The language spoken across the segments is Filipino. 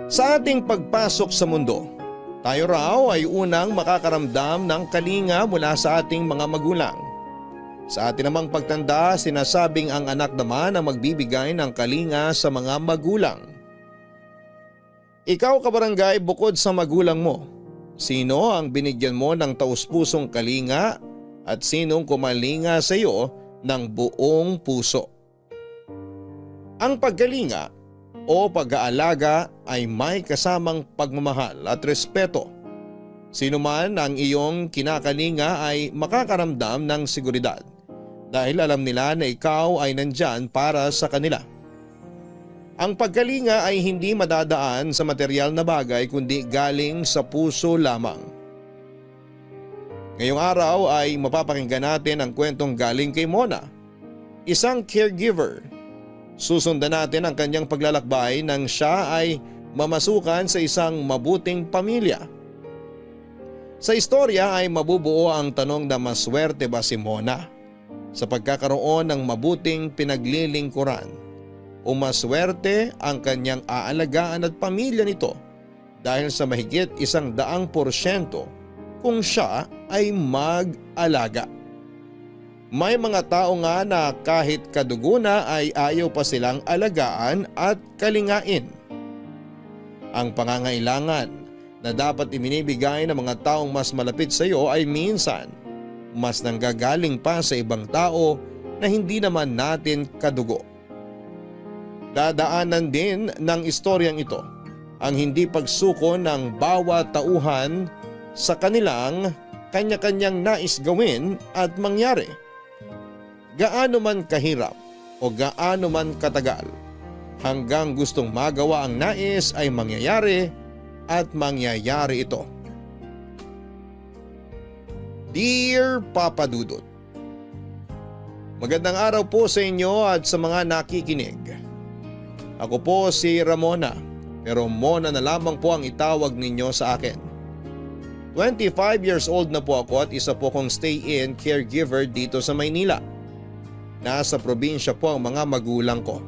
Sa ating pagpasok sa mundo, tayo raw ay unang makakaramdam ng kalinga mula sa ating mga magulang. Sa ating namang pagtanda, sinasabing ang anak naman ang magbibigay ng kalinga sa mga magulang. Ikaw kabarangay, bukod sa magulang mo, sino ang binigyan mo ng taus-pusong kalinga at sinong kumalinga sa iyo ng buong puso? Ang pagkalinga o pag-aalaga ay may kasamang pagmamahal at respeto. Sino man ang iyong kinakalinga ay makakaramdam ng seguridad dahil alam nila na ikaw ay nandyan para sa kanila. Ang pagkalinga ay hindi madadaan sa material na bagay kundi galing sa puso lamang. Ngayong araw ay mapapakinggan natin ang kwentong galing kay Mona, isang caregiver. Susundan natin ang kanyang paglalakbay nang siya ay mamasukan sa isang mabuting pamilya. Sa istorya ay mabubuo ang tanong na maswerte ba si Mona sa pagkakaroon ng mabuting pinaglilingkuran o maswerte ang kanyang aalagaan at pamilya nito dahil sa mahigit 100% kung siya ay mag-alaga. May mga tao nga na kahit kadugo na ay ayaw pa silang alagaan at kalingain. Ang pangangailangan na dapat ibinibigay ng mga taong mas malapit sa iyo ay minsan mas nanggagaling pa sa ibang tao na hindi naman natin kadugo. Dadaanan din ng istoryang ito ang hindi pagsuko ng bawat tauhan sa kanilang kanya-kanyang nais gawin at mangyari. Gaano man kahirap o gaano man katagal, hanggang gustong magawa ang nais ay mangyayari at mangyayari ito. Dear Papa Dudut, magandang araw po sa inyo at sa mga nakikinig. Ako po si Ramona, pero Mona na lamang po ang itawag ninyo sa akin. 25 years old na po ako at isa po kong stay-in caregiver dito sa Maynila. Nasa probinsya po ang mga magulang ko.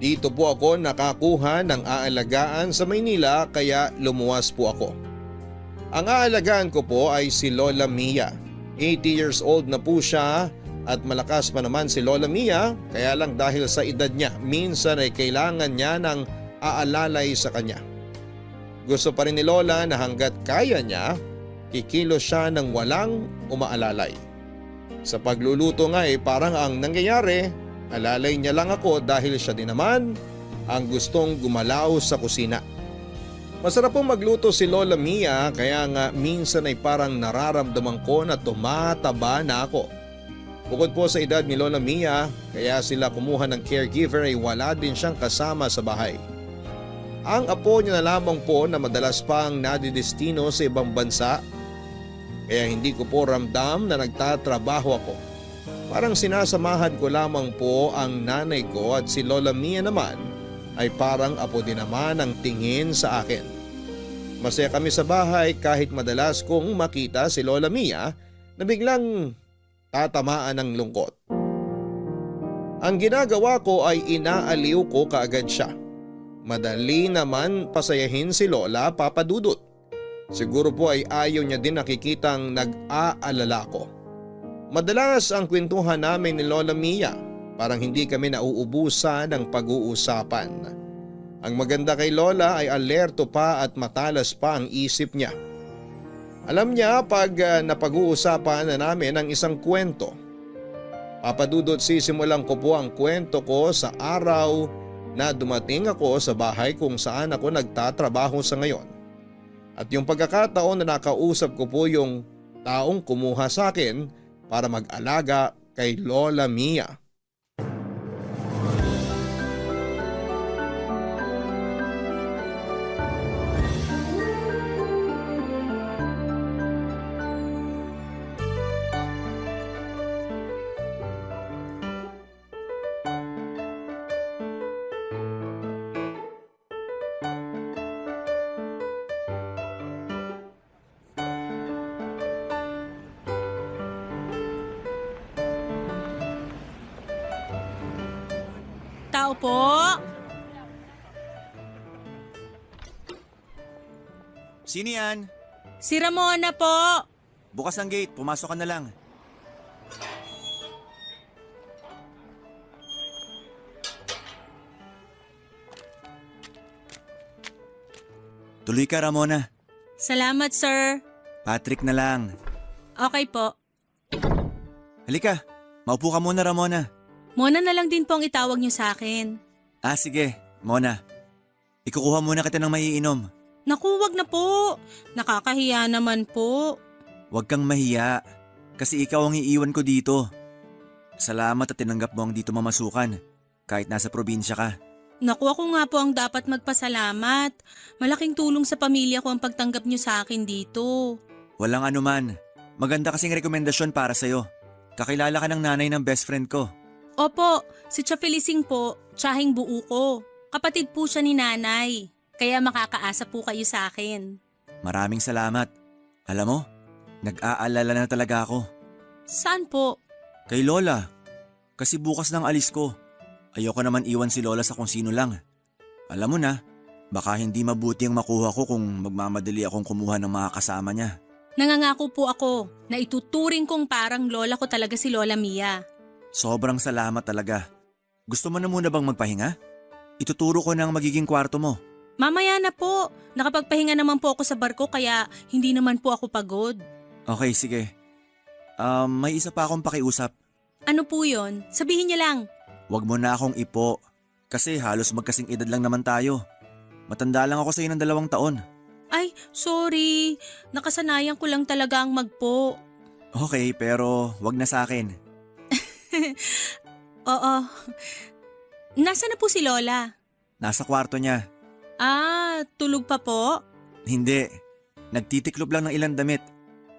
Dito po ako nakakuha ng aalagaan sa Maynila kaya lumuwas po ako. Ang aalagaan ko po ay si Lola Mia. 80 years old na po siya at malakas pa naman si Lola Mia, kaya lang dahil sa edad niya minsan ay kailangan niya ng aalalay sa kanya. Gusto pa rin ni Lola na hanggat kaya niya, kikilos siya ng walang umaalalay. Sa pagluluto nga parang ang nangyayari, alalay niya lang ako dahil siya din naman ang gustong gumalaw sa kusina. Masarap pong magluto si Lola Mia kaya nga minsan ay parang nararamdaman ko na tumataba na ako. Bukod po sa edad ni Lola Mia, kaya sila kumuha ng caregiver ay wala din siyang kasama sa bahay. Ang apo niya na lamang po na madalas pang nadidestino sa ibang bansa. Kaya hindi ko po ramdam na nagtatrabaho ako. Parang sinasamahan ko lamang po ang nanay ko at si Lola Mia naman ay parang apo din naman ang tingin sa akin. Masaya kami sa bahay kahit madalas kong makita si Lola Mia na biglang tatamaan ng lungkot. Ang ginagawa ko ay inaaliw ko kaagad siya. Madali naman pasayahin si Lola, Papa Dudut. Siguro po ay ayaw niya din nakikitang nag-aalala ko. Madalas ang kwentuhan namin ni Lola Mia, parang hindi kami nauubusan ng pag-uusapan. Ang maganda kay Lola ay alerto pa at matalas pa ang isip niya. Alam niya pag napag-uusapan na namin ang isang kwento. Papadudot, sisimulan ko po ang kwento ko sa araw na dumating ako sa bahay kung saan ako nagtatrabaho sa ngayon. At yung pagkakataon na nakausap ko po yung taong kumuha sa akin para mag-alaga kay Lola Mia. Tao po? Sino yan? Si Ramona po. Bukas ang gate, pumasok ka na lang. Tuloy ka, Ramona. Salamat, sir. Patrick na lang. Okay po. Halika, maupo ka muna, Ramona. Mona na lang din po ang itawag niyo sa akin. Sige, Mona. Ikukuha muna kita ng maiinom. Naku, wag na po. Nakakahiya naman po. Huwag kang mahiya, kasi ikaw ang iiwan ko dito. Salamat at tinanggap mo ang dito mamasukan, kahit nasa probinsya ka. Naku, ako nga po ang dapat magpasalamat. Malaking tulong sa pamilya ko ang pagtanggap niyo sa akin dito. Walang anuman. Maganda kasing rekomendasyon para sa'yo. Kakilala ka ng nanay ng best friend ko. Opo, si Tia Felicing po, tiyahing buo ko. Kapatid po siya ni nanay. Kaya makakaasa po kayo sa akin. Maraming salamat. Alam mo, nag-aalala na talaga ako. Saan po? Kay Lola. Kasi bukas nang alis ko. Ayoko naman iwan si Lola sa kung sino lang. Alam mo na, baka hindi mabuti ang makuha ko kung magmamadali akong kumuha ng mga kasama niya. Nangangako po ako na ituturing kong parang lola ko talaga si Lola Mia. Sobrang salamat talaga. Gusto mo na muna bang magpahinga? Ituturo ko na ang magiging kwarto mo. Mamaya na po. Nakapagpahinga naman po ako sa barko kaya hindi naman po ako pagod. Okay, sige. May isa pa akong pakiusap. Ano po yon? Sabihin niya lang. Huwag mo na akong ipo. Kasi halos magkasing edad lang naman tayo. Matanda lang ako sa iyo ng 2 taon. Ay, sorry. Nakasanayan ko lang talaga ang magpo. Okay, pero wag na sa akin. Oo. Nasaan na po si Lola? Nasa kwarto niya. Tulog pa po? Hindi. Nagtitiklop lang ng ilang damit.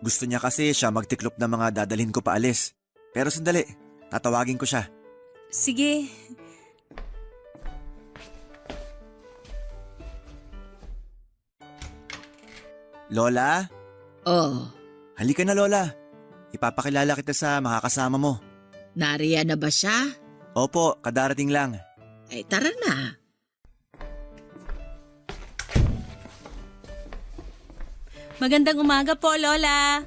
Gusto niya kasi siya magtiklop ng mga dadalhin ko paalis. Pero sandali, tatawagin ko siya. Sige. Lola? Oh, Halika na, Lola. Ipapakilala kita sa makakasama mo. nariyan na ba siya? Opo, kadarating lang. Tara na. Magandang umaga po, Lola.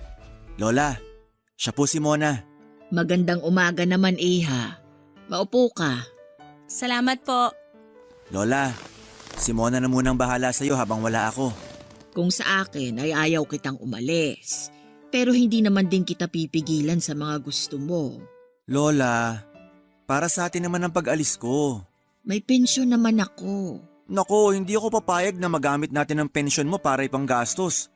Lola, siya po si Mona. Magandang umaga naman, Iha. Maupo ka. Salamat po. Lola, si Mona na munang bahala sa'yo habang wala ako. Kung sa akin ay ayaw kitang umalis. Pero hindi naman din kita pipigilan sa mga gusto mo. Lola, para sa atin naman ang pag-alis ko. May pensyon naman ako. Nako, hindi ako papayag na magamit natin ang pensyon mo para ipang gastos.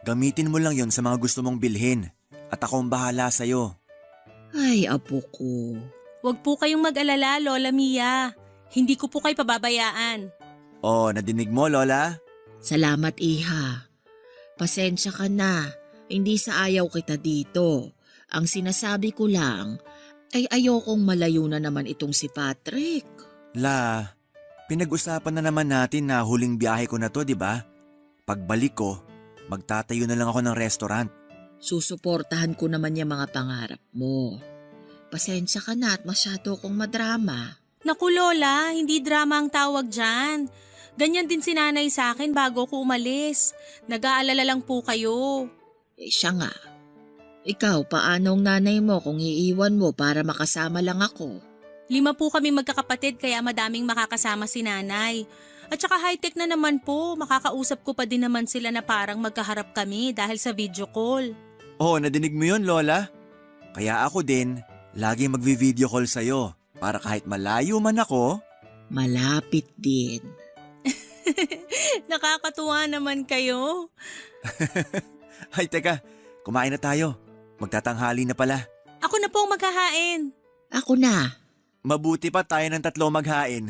Gamitin mo lang yon sa mga gusto mong bilhin. At ako ang bahala sa'yo. Ay, apo ko. Huwag po kayong mag-alala, Lola Mia. Hindi ko po kayo pababayaan. Oh, nadinig mo, Lola? Salamat, Iha. Pasensya ka na. Hindi sa ayaw kita dito. Ang sinasabi ko lang ay ayokong malayo na naman itong si Patrick. La, pinag-usapan na naman natin na huling biyahe ko na to, di ba? Pagbalik ko, magtatayo na lang ako ng restaurant. Susuportahan ko naman yung mga pangarap mo. Pasensya ka na at masyado kong madrama. Naku, Lola, hindi drama ang tawag dyan. Ganyan din si nanay sa akin bago ko umalis. Nag-aalala lang po kayo. Siya nga. Ikaw, paano ang nanay mo kung iiwan mo para makasama lang ako? 5 po kami magkakapatid kaya madaming makakasama si nanay. At saka high-tech na naman po, makakausap ko pa din naman sila na parang magkaharap kami dahil sa video call. Oh, nadinig mo yun, Lola? Kaya ako din, lagi magvi-video call sa'yo para kahit malayo man ako. Malapit din. Nakakatuwa naman kayo. Ay, teka, kumain na tayo. Magtatanghali na pala. Ako na po ang maghahain. Ako na. Mabuti pa tayo ng 3 maghain.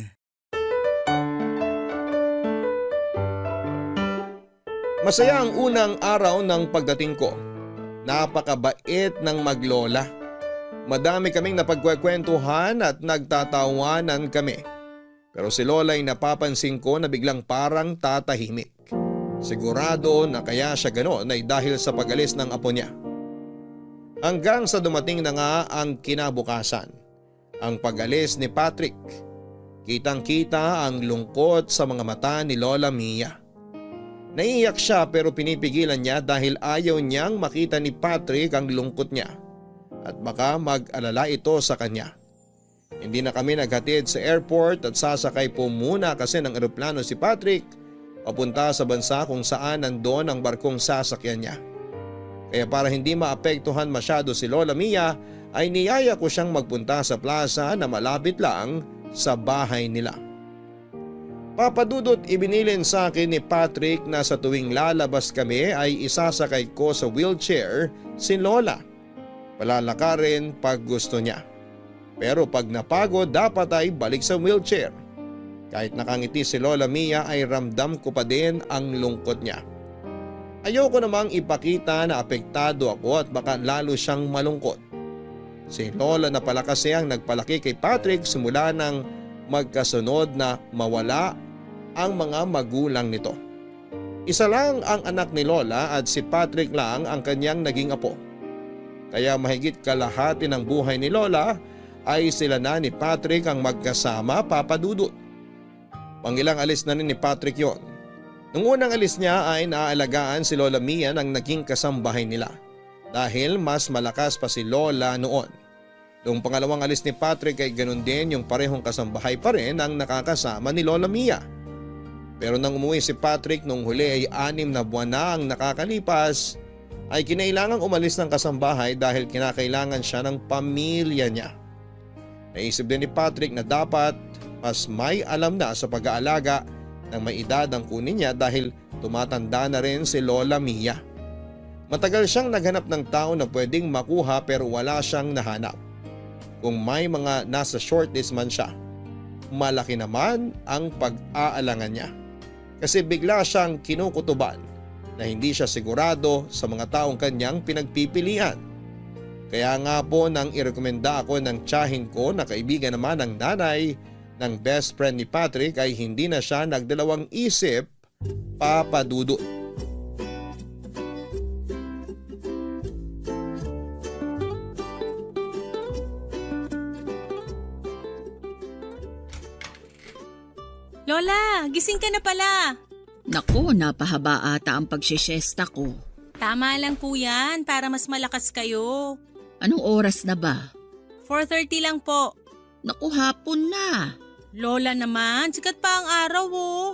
Masaya ang unang araw ng pagdating ko. Napakabait ng maglola. Madami kaming napagkwekwentuhan at nagtatawanan kami. Pero si Lola ay napapansin ko na biglang parang tatahimik. Sigurado na kaya siya gano'n ay dahil sa pag-alis ng apo niya. Hanggang sa dumating na nga ang kinabukasan. Ang pag-alis ni Patrick. Kitang-kita ang lungkot sa mga mata ni Lola Mia. Naiiyak siya pero pinipigilan niya dahil ayaw niyang makita ni Patrick ang lungkot niya at baka mag-alala ito sa kanya. Hindi na kami naghatid sa airport at sasakay po muna kasi ng eroplano si Patrick papunta sa bansa kung saan nandoon ang barkong sasakyan niya. Kaya para hindi maapektuhan masyado si Lola Mia ay niyaya ko siyang magpunta sa plaza na malapit lang sa bahay nila. Papadudot, ibinilin sa akin ni Patrick na sa tuwing lalabas kami ay isasakay ko sa wheelchair si Lola. Palalakarin pag gusto niya. Pero pag napagod dapat ay balik sa wheelchair. Kahit nakangiti si Lola Mia ay ramdam ko pa din ang lungkot niya. Ayoko namang ipakita na apektado ako at baka lalo siyang malungkot. Si Lola na pala kasi ang nagpalaki kay Patrick simula ng magkasunod na mawala ang mga magulang nito. Isa lang ang anak ni Lola at si Patrick lang ang kanyang naging apo. Kaya mahigit kalahati ng buhay ni Lola ay sila na ni Patrick ang magkasama, Papa Dudut. Pangilang alis na ni Patrick yon. Nung unang alis niya ay naaalagaan si Lola Mia ng naging kasambahay nila dahil mas malakas pa si Lola noon. Noong pangalawang alis ni Patrick ay ganun din yung parehong kasambahay pa rin ang nakakasama ni Lola Mia. Pero nang umuwi si Patrick nung huli ay 6 na buwan na ang nakakalipas ay kinailangang umalis ng kasambahay dahil kinakailangan siya ng pamilya niya. Naisip din ni Patrick na dapat mas may alam na sa pag-aalaga ng may edad ang kunin niya dahil tumatanda na rin si Lola Mia. Matagal siyang naghanap ng tao na pwedeng makuha pero wala siyang nahanap. Kung may mga nasa shortlist man siya, malaki naman ang pag-aalangan niya. Kasi bigla siyang kinukutuban na hindi siya sigurado sa mga taong kanyang pinagpipilian. Kaya nga po nang irekomenda ako ng tiyahin ko na kaibigan naman ng nanay ng best friend ni Patrick ay hindi na siya nagdalawang isip, Papa Dudut. Lola, gising ka na pala. Naku, napahaba ata ang pagsisyesta ko. Tama lang po yan para mas malakas kayo. Anong oras na ba? 4:30 lang po. Naku, hapon na. Lola naman, sikat pa ang araw oh.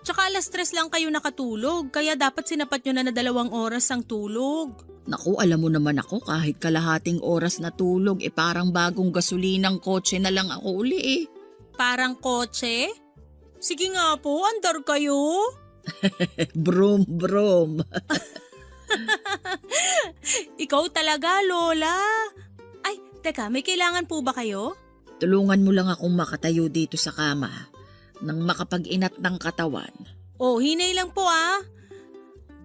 Tsaka 3:00 lang kayo nakatulog kaya dapat sinapat nyo na 2 oras ang tulog. Naku, alam mo naman ako kahit kalahating oras na tulog parang bagong gasolinang kotse na lang ako uli Parang kotse? Sige nga po, andar kayo. Brum, brum. Ikaw talaga, Lola. Ay, teka, may kailangan po ba kayo? Tulungan mo lang akong makatayo dito sa kama nang makapag-inat ng katawan. Oh, hinay lang po ah.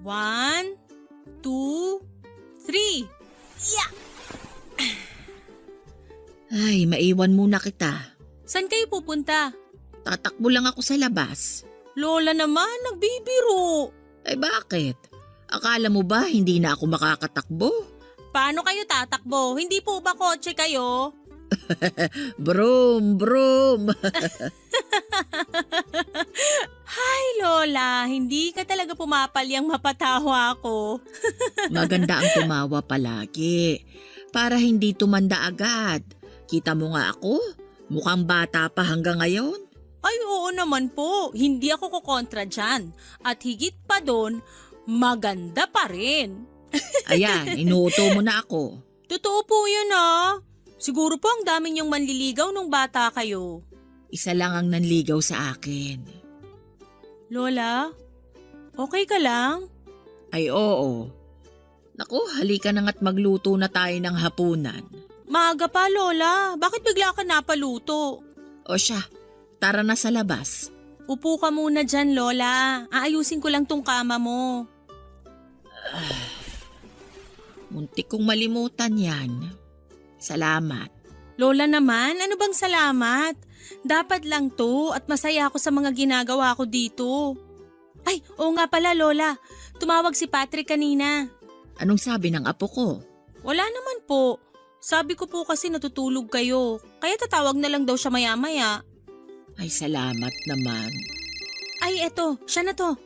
1, 2, 3. Yeah! Ay, maiwan muna kita. Saan kayo pupunta? Tatakbo lang ako sa labas. Lola naman, nagbibiro. Ay bakit? Akala mo ba hindi na ako makakatakbo? Paano kayo tatakbo? Hindi po ba kotse kayo? Brum, brum. Ay, Lola, hindi ka talaga pumapalyang mapatawa ako. Maganda ang tumawa palagi para hindi tumanda agad. Kita mo nga ako, mukhang bata pa hanggang ngayon. Ay, oo naman po. Hindi ako kukontra dyan. At higit pa doon, maganda pa rin. Ayan, inuuto mo na ako. Totoo po yun ah. Siguro po ang dami niyong manliligaw nung bata kayo. Isa lang ang nanligaw sa akin. Lola, okay ka lang? Ay oo. Naku, halika na nga't magluto na tayo ng hapunan. Maaga pa, Lola. Bakit bigla ka napaluto? O siya, tara na sa labas. Upo ka muna dyan, Lola. Aayusin ko lang tong kama mo. Muntik kong malimutan yan. Salamat. Lola naman, ano bang salamat? Dapat lang to at masaya ako sa mga ginagawa ko dito. Ay, oo nga pala, Lola. Tumawag si Patrick kanina. Anong sabi ng apo ko? Wala naman po. Sabi ko po kasi natutulog kayo. Kaya tatawag na lang daw siya maya-maya. Ay, salamat naman. Ay, eto. Siya na to.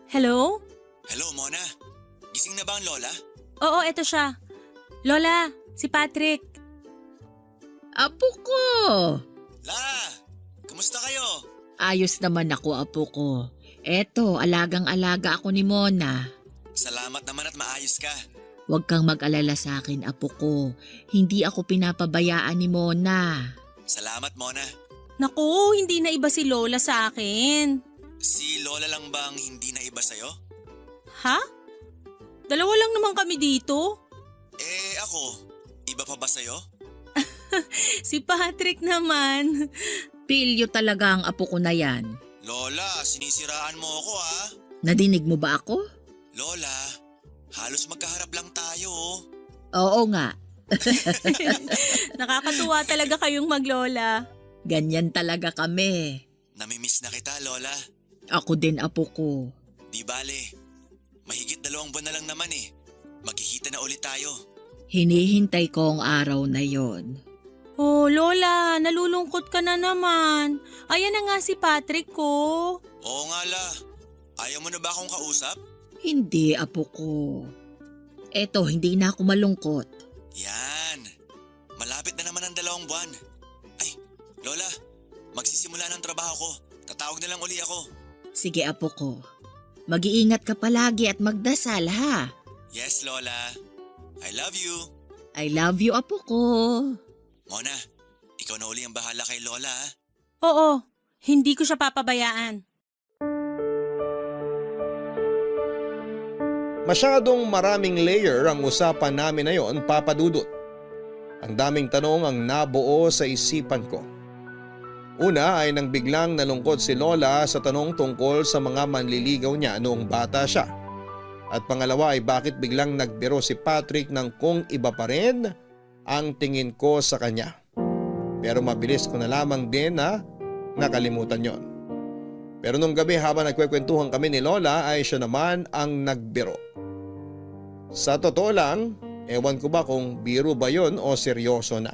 Hello? Hello, Mona. Gising na ba ang lola? Oo, eto siya. Lola, si Patrick. Apo ko! La! Kamusta kayo? Ayos naman ako, apo ko. Eto, alagang-alaga ako ni Mona. Salamat naman at maayos ka. Huwag kang mag-alala sa akin, apo ko. Hindi ako pinapabayaan ni Mona. Salamat, Mona. Naku, hindi na iba si Lola sa akin. Si lola lang bang hindi na iba sa'yo? Ha? Dalawa lang naman kami dito. Ako, iba pa ba sa'yo? Si Patrick naman. Pilyo talaga ang apo ko na yan. Lola, sinisiraan mo ako ah. Nadinig mo ba ako? Lola, halos magkaharap lang tayo oh. Oo nga. Nakakatuwa talaga kayong maglola. Ganyan talaga kami. Namimiss na kita, Lola. Ako din, apo ko. Di bale, mahigit 2 buwan na lang naman eh. Magkikita na ulit tayo. Hinihintay ko ang araw na yon. Oh, Lola, nalulungkot ka na naman. Ayan na nga si Patrick ko. Oo nga la, ayaw mo na ba akong kausap? Hindi, apo ko. Eto, hindi na ako malungkot. Yan, malapit na naman ang 2 buwan. Ay, Lola, magsisimula ng trabaho ko. Tatawag na lang uli ako. Sige, apo ko. Mag-iingat ka palagi at magdasal, ha? Yes, Lola. I love you. I love you, apo ko. Mona, ikaw na uli ang bahala kay Lola ha? Oo, hindi ko siya papabayaan. Masyadong maraming layer ang usapan namin na yon, Papa Dudut. Ang daming tanong ang nabuo sa isipan ko. Una ay nang biglang nalungkot si Lola sa tanong tungkol sa mga manliligaw niya noong bata siya. At pangalawa ay bakit biglang nagbiro si Patrick ng kung iba pa rin ang tingin ko sa kanya. Pero mabilis ko na lamang din na nakalimutan yon. Pero nung gabi habang nagkwekwentuhan kami ni Lola ay siya naman ang nagbiro. Sa totoo lang, ewan ko ba kung biro ba yon o seryoso na.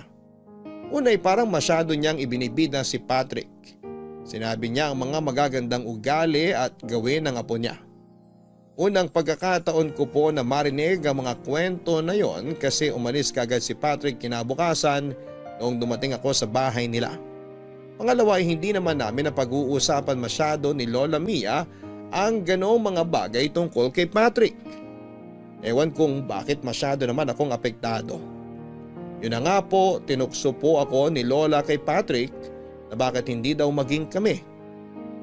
Una ay parang masyado niyang ibinibida si Patrick. Sinabi niya ang mga magagandang ugali at gawin ng apo niya. Unang pagkakataon ko po na marinig ang mga kwento na yon kasi umalis kagad si Patrick kinabukasan noong dumating ako sa bahay nila. Pangalawa ay hindi naman namin napag-uusapan masyado ni Lola Mia ang ganong mga bagay tungkol kay Patrick. Ewan kung bakit masyado naman akong apektado. Yun na nga po, tinukso po ako ni Lola kay Patrick na bakit hindi daw maging kami.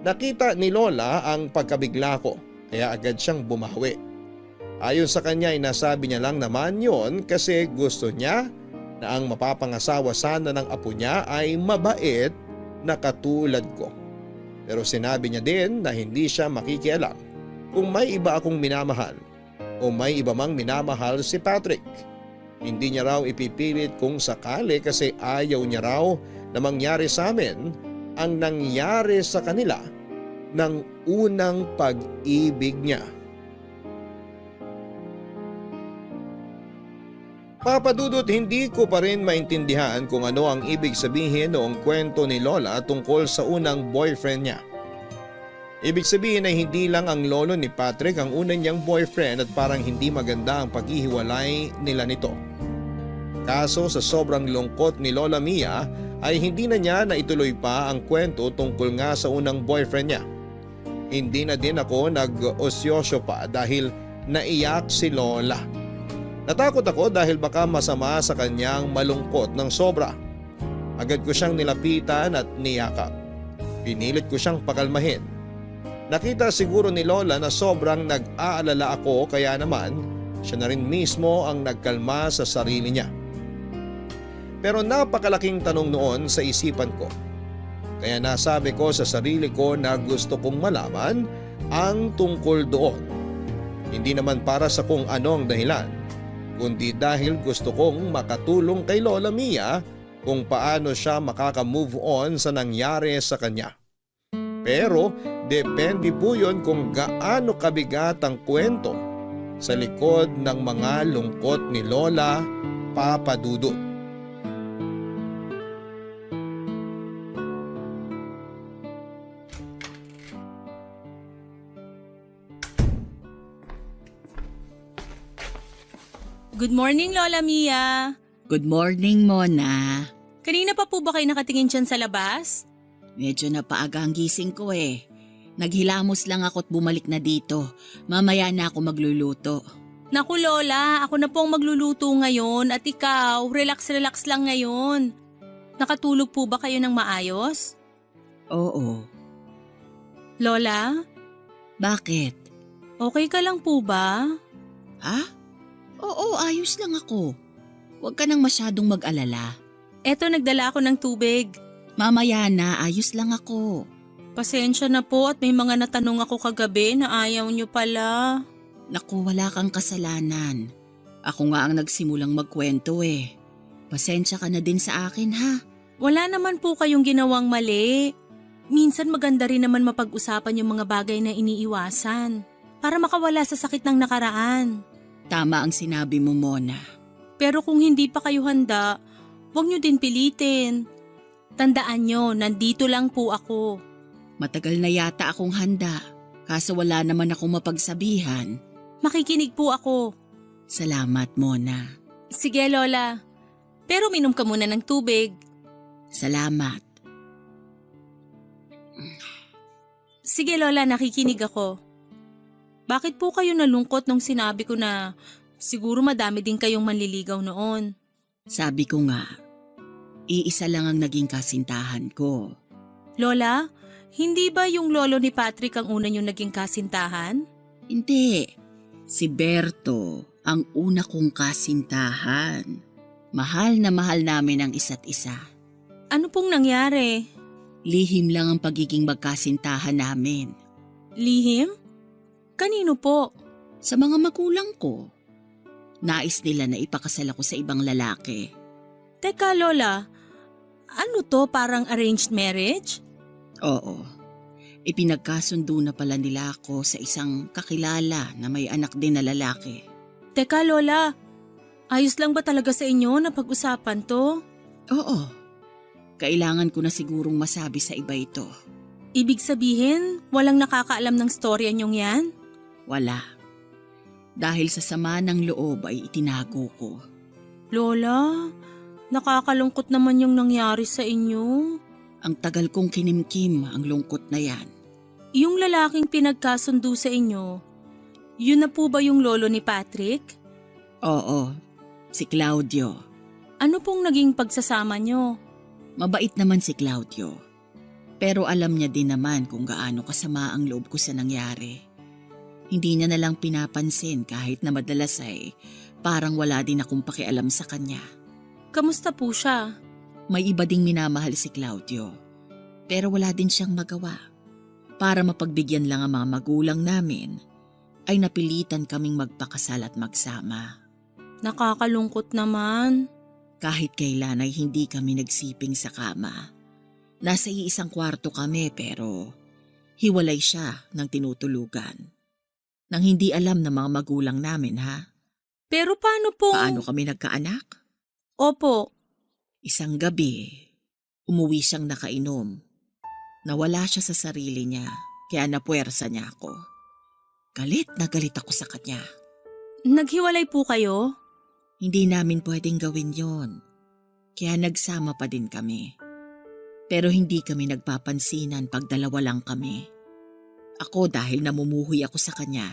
Nakita ni Lola ang pagkabigla ko kaya agad siyang bumawi. Ayon sa kanya ay nasabi niya lang naman yon kasi gusto niya na ang mapapangasawa sana ng apo niya ay mabait na katulad ko. Pero sinabi niya din na hindi siya makikialam kung may iba akong minamahal o may iba mang minamahal si Patrick. Hindi niya raw ipipilit kung sakali kasi ayaw niya raw na mangyari sa amin ang nangyari sa kanila ng unang pag-ibig niya. Papa Dudut, hindi ko pa rin maintindihan kung ano ang ibig sabihin noong kwento ni Lola tungkol sa unang boyfriend niya. Ibig sabihin ay hindi lang ang lolo ni Patrick ang unang niyang boyfriend at parang hindi maganda ang paghihiwalay nila nito. Kaso sa sobrang lungkot ni Lola Mia ay hindi na niya naituloy pa ang kwento tungkol nga sa unang boyfriend niya. Hindi na din ako nag-osyosyo pa dahil naiyak si Lola. Natakot ako dahil baka masama sa kanyang malungkot ng sobra. Agad ko siyang nilapitan at niyakap. Pinilit ko siyang pakalmahin. Nakita siguro ni Lola na sobrang nag-aalala ako kaya naman siya na rin mismo ang nagkalma sa sarili niya. Pero napakalaking tanong noon sa isipan ko. Kaya nasabi ko sa sarili ko na gusto kong malaman ang tungkol doon. Hindi naman para sa kung anong dahilan, kundi dahil gusto kong makatulong kay Lola Mia kung paano siya makaka-move on sa nangyari sa kanya. Pero depende po yun kung gaano kabigat ang kwento sa likod ng mga lungkot ni Lola, Papa Dudut. Good morning, Lola Mia. Good morning, Mona. Kanina pa po ba kayo nakatingin dyan sa labas? Medyo napaaga ang gising ko eh. Naghilamos lang ako at bumalik na dito. Mamaya na ako magluluto. Naku Lola, ako na po ang magluluto ngayon at ikaw, relax-relax lang ngayon. Nakatulog po ba kayo ng maayos? Oo. Lola, Bakit? okay ka lang po ba? Ha? Oo, ayos lang ako. Huwag ka nang masyadong mag-alala. Eto, nagdala ako ng tubig. Mamaya na, ayos lang ako. Pasensya na po at may mga natanong ako kagabi na ayaw nyo pala. Naku, wala kang kasalanan. Ako nga ang nagsimulang magkwento eh. Pasensya ka na din sa akin ha. Wala naman po kayong ginawang mali. Minsan maganda rin naman mapag-usapan yung mga bagay na iniiwasan para makawala sa sakit ng nakaraan. Tama ang sinabi mo, Mona. Pero kung hindi pa kayo handa, huwag nyo din pilitin. Tandaan nyo, nandito lang po ako. Matagal na yata akong handa, kaso wala naman akong mapagsabihan. Makikinig po ako. Salamat, Mona. Sige Lola, pero minom ka muna ng tubig. Salamat. Sige Lola, nakikinig ako. Bakit po kayo nalungkot nung sinabi ko na siguro madami din kayong manliligaw noon? Sabi ko nga, iisa lang ang naging kasintahan ko. Lola, hindi ba yung lolo ni Patrick ang una niyong naging kasintahan? Hindi. Si Berto ang una kong kasintahan. Mahal na mahal namin ang isa't isa. Ano pong nangyari? Lihim lang ang pagiging magkasintahan namin. Lihim? Kanino po? Sa mga magulang ko. Nais nila na ipakasal ako sa ibang lalaki. Teka Lola, ano to, parang arranged marriage? Oo. Ipinagkasundo na pala nila ako sa isang kakilala na may anak din na lalaki. Teka Lola, ayos lang ba talaga sa inyo na pag-usapan to? Oo. Kailangan ko na sigurong masabi sa iba ito. Ibig sabihin, walang nakakaalam ng storya niyong yan? Wala. Dahil sa sama ng loob ay itinago ko. Lola, nakakalungkot naman yung nangyari sa inyo. Ang tagal kong kinimkim ang lungkot na yan. Yung lalaking pinagkasundo sa inyo, yun na po ba yung lolo ni Patrick? Oo, si Claudio. Ano pong naging pagsasama nyo? Mabait naman si Claudio. Pero alam niya din naman kung gaano kasama ang loob ko sa nangyari. Hindi niya nalang pinapansin kahit na madalas ay parang wala din akong pakialam sa kanya. Kamusta po siya? May iba ding minamahal si Claudio. Pero wala din siyang magawa. Para mapagbigyan lang ang mga magulang namin, ay napilitan kaming magpakasal at magsama. Nakakalungkot naman. Kahit kailan ay hindi kami nagsiping sa kama. Nasa iisang kwarto kami pero hiwalay siya ng tinutulugan. Nang hindi alam ng mga magulang namin ha. Pero paano po? Paano kami nagkaanak? Opo. Isang gabi, umuwi siyang nakainom. Nawala siya sa sarili niya kaya napuwersa niya ako. Galit na galit ako sa kanya. Naghiwalay po kayo? Hindi namin pwedeng gawin yon. Kaya nagsama pa din kami. Pero hindi kami nagpapansinan pag dalawa lang kami. Ako dahil namumuhuy ako sa kanya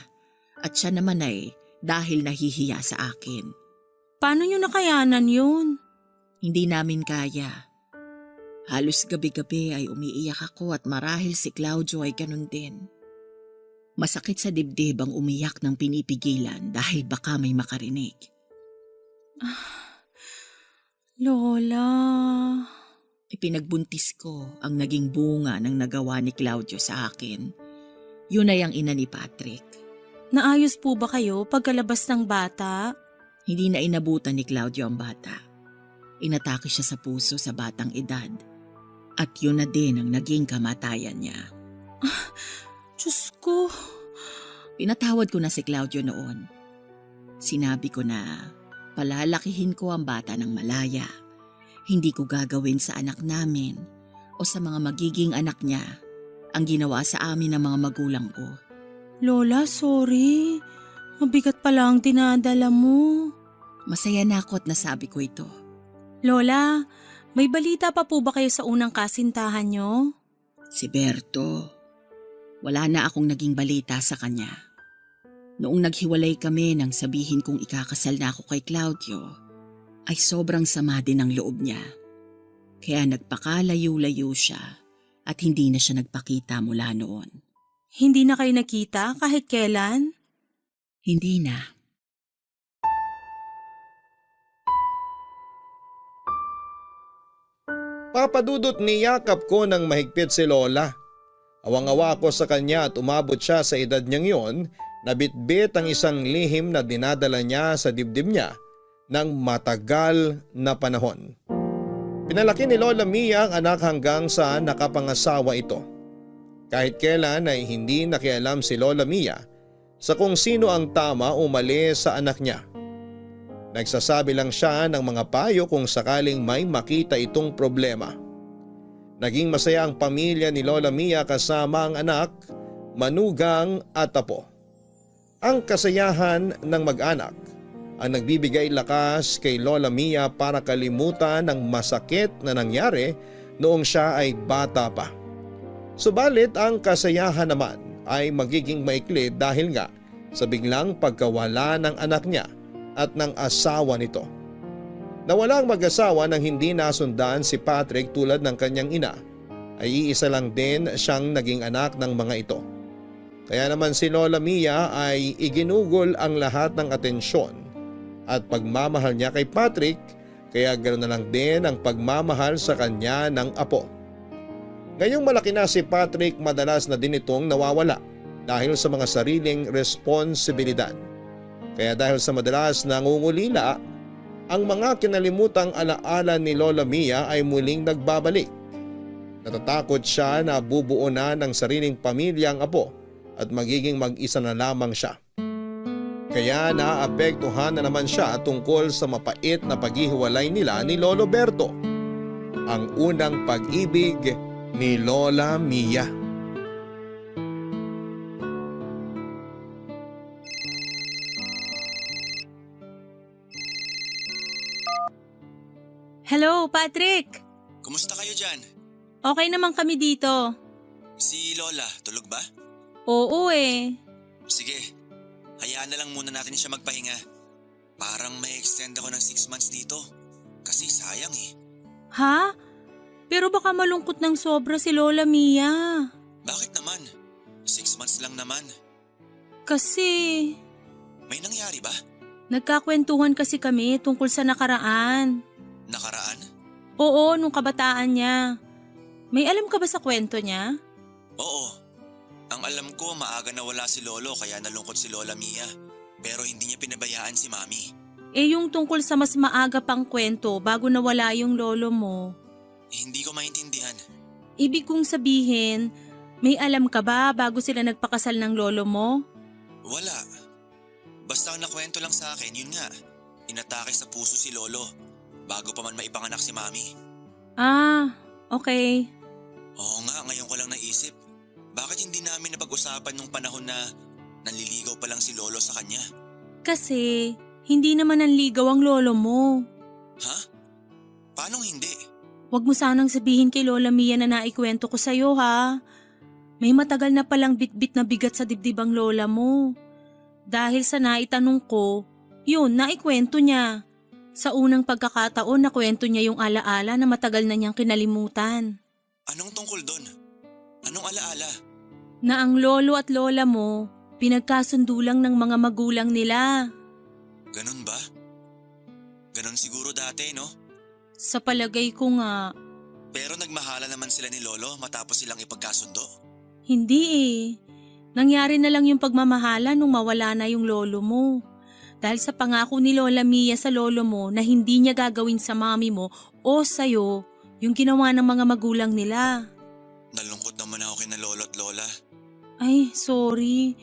at siya naman ay dahil nahihiya sa akin. Paano nyo nakayanan yun? Hindi namin kaya. Halos gabi-gabi ay umiiyak ako at marahil si Claudio ay ganun din. Masakit sa dibdib ang umiyak ng pinipigilan dahil baka may makarinig. Lola. Ipinagbuntis ko ang naging bunga ng nagawa ni Claudio sa akin. Yun ay ang ina ni Patrick. Naayos po ba kayo pagkalabas ng bata? Hindi na inabutan ni Claudio ang bata. Inatake siya sa puso sa batang edad. At yun na din ang naging kamatayan niya. Diyos ko. Pinatawad ko na si Claudio noon. Sinabi ko na palalakihin ko ang bata ng malaya. Hindi ko gagawin sa anak namin o sa mga magiging anak niya ang ginawa sa amin ng mga magulang ko. Lola, sorry. Mabigat pala ang dinadala mo. Masaya na ako at nasabi ko ito. Lola, may balita pa po ba kayo sa unang kasintahan nyo? Si Berto, wala na akong naging balita sa kanya. Noong naghiwalay kami nang sabihin kong ikakasal na ako kay Claudio, ay sobrang sama din ang loob niya. Kaya nagpakalayo-layo siya at hindi na siya nagpakita mula noon. Hindi na kayo nakita kahit kailan? Hindi na. Papadudot niyakap ko ng mahigpit si Lola. Awang-awa ako sa kanya at umabot siya sa edad niyang yon na bitbit ang isang lihim na dinadala niya sa dibdib niya ng matagal na panahon. Pinalaki ni Lola Mia ang anak hanggang sa nakapangasawa ito. Kahit kailan ay hindi nakialam si Lola Mia sa kung sino ang tama o mali sa anak niya. Nagsasabi lang siya ng mga payo kung sakaling may makita itong problema. Naging masaya ang pamilya ni Lola Mia kasama ang anak, manugang at apo. Ang kasayahan ng mag-anak ang nagbibigay lakas kay Lola Mia para kalimutan ang masakit na nangyari noong siya ay bata pa. Subalit ang kasayahan naman ay magiging maikli dahil nga sa biglang pagkawala ng anak niya at ng asawa nito. Nawalang mag-asawa nang hindi nasundan si Patrick tulad ng kanyang ina, ay iisa lang din siyang naging anak ng mga ito. Kaya naman si Lola Mia ay iginugol ang lahat ng atensyon at pagmamahal niya kay Patrick, kaya ganoon na lang din ang pagmamahal sa kanya ng apo. Ngayong malaki na si Patrick, madalas na din itong nawawala dahil sa mga sariling responsibilidad. Kaya dahil sa madalas nangungulila, ang mga kinalimutang alaala ni Lola Mia ay muling nagbabalik. Natatakot siya na bubuo na ng sariling pamilya ang apo at magiging mag-isa na lamang siya. Kaya naapektuhan na naman siya tungkol sa mapait na paghihiwalay nila ni Lolo Berto, ang unang pag-ibig ni Lola Mia. Hello, Patrick! Kumusta kayo dyan? Okay naman kami dito. Si Lola, tulog ba? Oo eh. Sige, hayaan na lang muna natin siya magpahinga. Parang may extend ako ng 6 months dito. Kasi sayang eh. Ha? Pero baka malungkot ng sobra si Lola Mia. Bakit naman? 6 months lang naman. Kasi May nangyari ba? nagkakwentuhan kasi kami tungkol sa nakaraan. Nakaraan? Oo, nung kabataan niya. May alam ka ba sa kwento niya? Oo. Ang alam ko, maaga nawala si Lolo kaya nalungkot si Lola Mia. Pero hindi niya pinabayaan si Mami. Eh yung tungkol sa mas maaga pang kwento bago nawala yung lolo mo. Hindi ko maintindihan. Ibig kong sabihin, may alam ka ba bago sila nagpakasal ng lolo mo? Wala. Basta ang nakwento lang sa akin, yun nga. Inatake sa puso si Lolo bago pa man maipanganak si Mami. Ah, okay. Oo nga, ngayon ko lang naisip. Bakit hindi namin napag-usapan nung panahon na nanliligaw pa lang si Lolo sa kanya? Kasi hindi naman nanligaw ang lolo mo. Ha? Paanong hindi? Huwag mo sanang sabihin kay Lola Mia na naikwento ko sa'yo ha. May matagal na palang bitbit na bigat sa dibdib ang lola mo. Dahil sa naitanong ko, yun, naikwento niya. Sa unang pagkakataon, nakwento niya yung alaala na matagal na niyang kinalimutan. Anong tungkol doon? Anong alaala? Na ang lolo at lola mo, pinagkasundo lang ng mga magulang nila. Ganun ba? Ganun siguro dati, no? Sa palagay ko nga, Pero nagmahala naman sila ni Lolo matapos silang ipagkasundo. hindi eh. Nangyari na lang yung pagmamahala nung mawala na yung lolo mo. Dahil sa pangako ni Lola Mia sa lolo mo na hindi niya gagawin sa mami mo o sa'yo yung ginawa ng mga magulang nila. Nalungkot naman ako kina Lolo at Lola. Ay, sorry.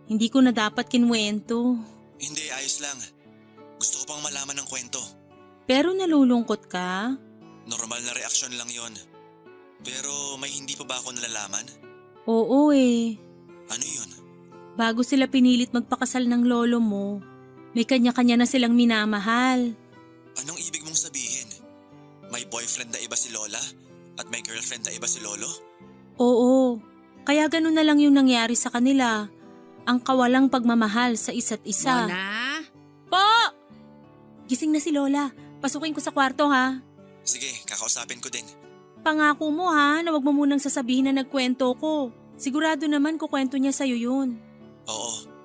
Hindi ko na dapat kinwento. Hindi, ayos lang. Gusto ko pang malaman ng kwento. Pero nalulungkot ka? Normal na reaksyon lang yon. Pero may hindi pa ba ako nalalaman? Oo eh. Ano yun? Bago sila pinilit magpakasal ng lolo mo, May kanya-kanya na silang minamahal. Anong ibig mong sabihin? May boyfriend na iba si Lola? At may girlfriend na iba si Lolo? Oo, kaya ganun na lang yung nangyari sa kanila. Ang kawalang pagmamahal sa isa't isa. Mona? Po! Gising na si Lola. Pasukin ko sa kwarto ha. Sige, kakausapin ko din. Pangako mo ha na wag mo munang sasabihin na nagkwento ko. Sigurado naman kukwento niya sa'yo yun. Oo.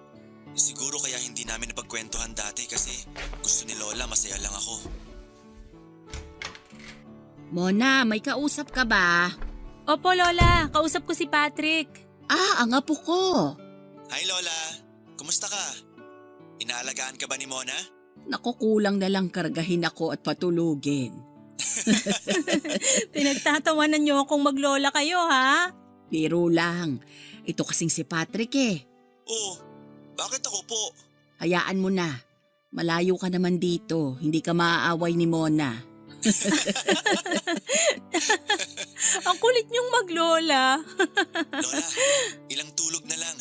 Siguro kaya hindi namin napagkwentuhan dati kasi gusto ni Lola masaya lang ako. Mona, may kausap ka ba? Opo Lola, kausap ko si Patrick. Ang apo ko. Hi Lola! Kumusta ka? Inaalagaan ka ba ni Mona? Nakukulang na lang kargahin ako at patulugin. Pinagtatawanan niyo akong maglola kayo ha? Biro lang. Ito kasing si Patrick eh. Oo. Bakit ako po? Hayaan mo na. Malayo ka naman dito. Hindi ka maaaway ni Mona. Ang kulit niyong maglola. Lola, ilang tulog na lang.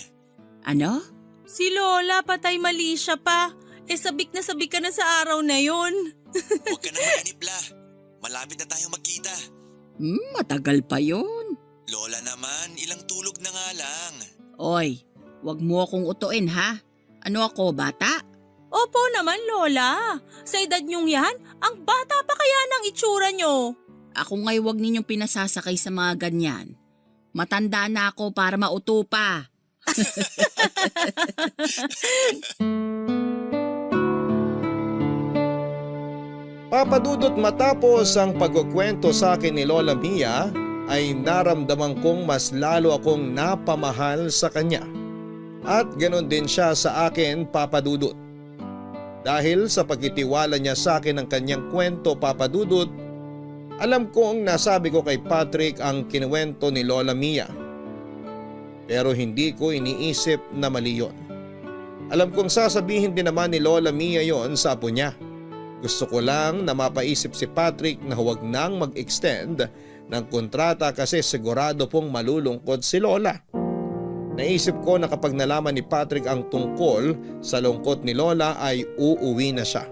Ano? Si Lola patay mali siya pa. Sabik na sabik ka na sa araw na yon. Huwag ka na maganibla. Malapit na tayong magkita. Matagal pa yun. Lola naman, ilang tulog na nga lang. Oy, wag mo akong utuin ha. Ano ako, bata? Opo naman Lola. Sa edad niyong yan, ang bata pa kaya ng itsura niyo. Ako nga'y wag ninyong pinasasakay sa mga ganyan. Matanda na ako para mauto pa. Papadudot matapos ang pagkukwento sa akin ni Lola Mia ay naramdaman kong mas lalo akong napamahal sa kanya. At ganon din siya sa akin, Papadudot. Dahil sa pagtitiwala niya sa akin ng kanyang kwento, Papadudot, alam kong nasabi ko kay Patrick ang kinuwento ni Lola Mia. Pero hindi ko iniisip na mali yun. Alam kong sasabihin din naman ni Lola Mia yon sa apo niya. Gusto ko lang na mapaisip si Patrick na huwag nang mag-extend ng kontrata kasi sigurado pong malulungkot si Lola. Naisip ko na kapag nalaman ni Patrick ang tungkol sa lungkot ni Lola ay uuwi na siya.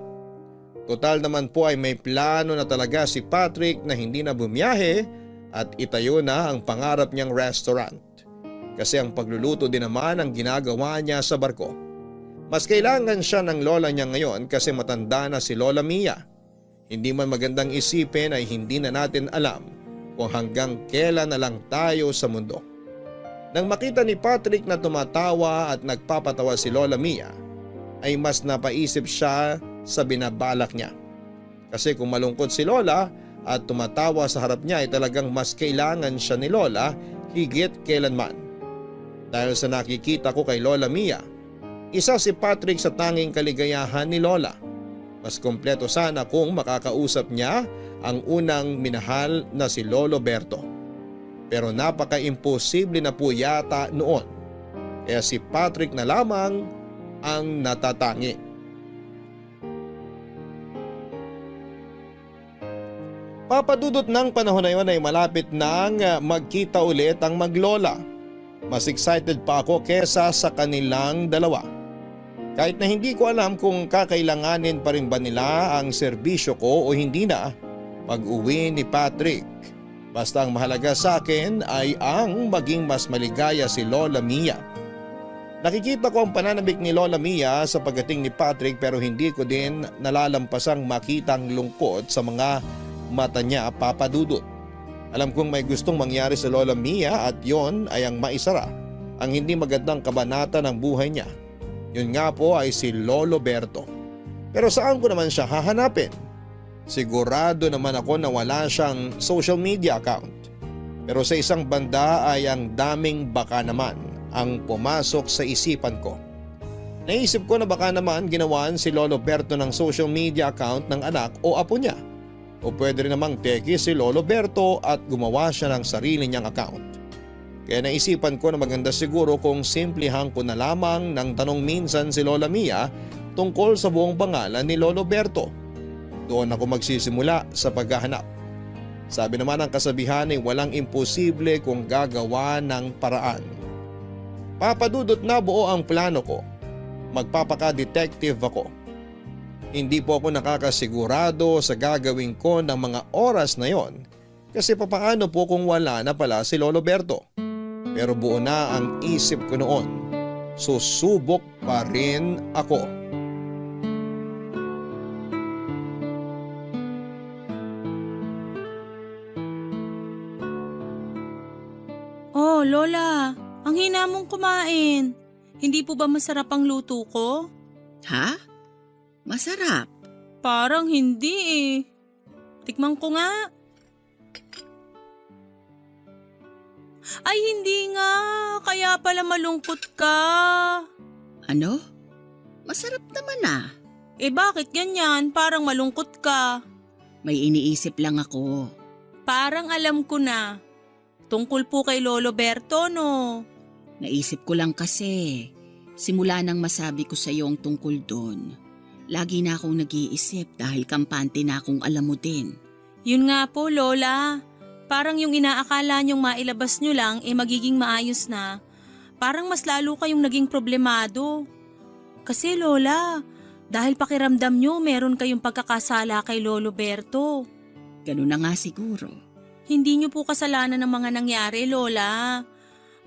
Total naman po ay may plano na talaga si Patrick na hindi na bumiyahe at itayo na ang pangarap niyang restaurant. Kasi ang pagluluto din naman ang ginagawa niya sa barko. Mas kailangan siya ng lola niya ngayon kasi matanda na si Lola Mia. Hindi man magandang isipin ay hindi na natin alam kung hanggang kailan na lang tayo sa mundo. Nang makita ni Patrick na tumatawa at nagpapatawa si Lola Mia, ay mas napaisip siya sa binabalak niya. Kasi kung malungkot si Lola at tumatawa sa harap niya ay talagang mas kailangan siya ni Lola higit kailanman. Dahil sa nakikita ko kay Lola Mia, isa si Patrick sa tanging kaligayahan ni Lola. Mas kompleto sana kung makakausap niya ang unang minahal na si Lolo Berto. Pero napaka-imposible na po yata noon. Kaya si Patrick na lamang ang natatangi. Papadudot ng panahon na yun ay malapit nang magkita ulit ang maglola. Mas excited pa ako kesa sa kanilang dalawa. Kahit na hindi ko alam kung kakailanganin pa rin ba nila ang serbisyo ko o hindi na pag-uwi ni Patrick. Basta ang mahalaga sa akin ay ang maging mas maligaya si Lola Mia. Nakikita ko ang pananabik ni Lola Mia sa pagdating ni Patrick pero hindi ko din nalalampasang makita ang lungkot sa mga mata niya, Papadudot. Alam kong may gustong mangyari sa Lola Mia at yon ay ang maisara ang hindi magandang kabanata ng buhay niya. Yun nga po ay si Lolo Berto. Pero saan ko naman siya hahanapin? Sigurado naman ako na wala siyang social media account. Pero sa isang banda ay ang daming baka naman ang pumasok sa isipan ko. Naisip ko na baka naman ginawan si Lolo Berto ng social media account ng anak o apo niya. O pwede rin namang teki si Lolo Berto at gumawa siya ng sarili niyang account. Kaya naisipan ko na maganda siguro kung simplihan ko na lamang ng tanong minsan si Lola Mia tungkol sa buong pangalan ni Lolo Berto. Doon ako magsisimula sa paghahanap. Sabi naman ng kasabihan ay walang imposible kung gagawa ng paraan. Papadudot na buo ang plano ko. Magpapaka-detective ako. Hindi po ako nakakasigurado sa gagawin ko ng mga oras na yon kasi papaano po kung wala na pala si Lolo Berto. Pero buo na ang isip ko noon. Susubok pa rin ako. Oh, Lola, ang hina mong kumain. Hindi po ba masarap ang luto ko? Ha? Masarap. Parang hindi eh. Tikman ko nga. Ay, hindi nga. Kaya pala malungkot ka. Ano? Masarap naman ah. Eh bakit ganyan? Parang malungkot ka. May iniisip lang ako. Parang alam ko na. Tungkol po kay Lolo Berto, no? Naisip ko lang kasi. Simula nang masabi ko sa iyo ang tungkol doon. Lagi na akong nag-iisip dahil kampante na akong alam mo din. Yun nga po, Lola. Parang yung inaakala niyong mailabas niyo lang magiging maayos na. Parang mas lalo kayong naging problemado. Kasi Lola, dahil pakiramdam niyo meron kayong pagkakasala kay Lolo Berto. Ganun na nga siguro. Hindi niyo po kasalanan ng mga nangyari, Lola.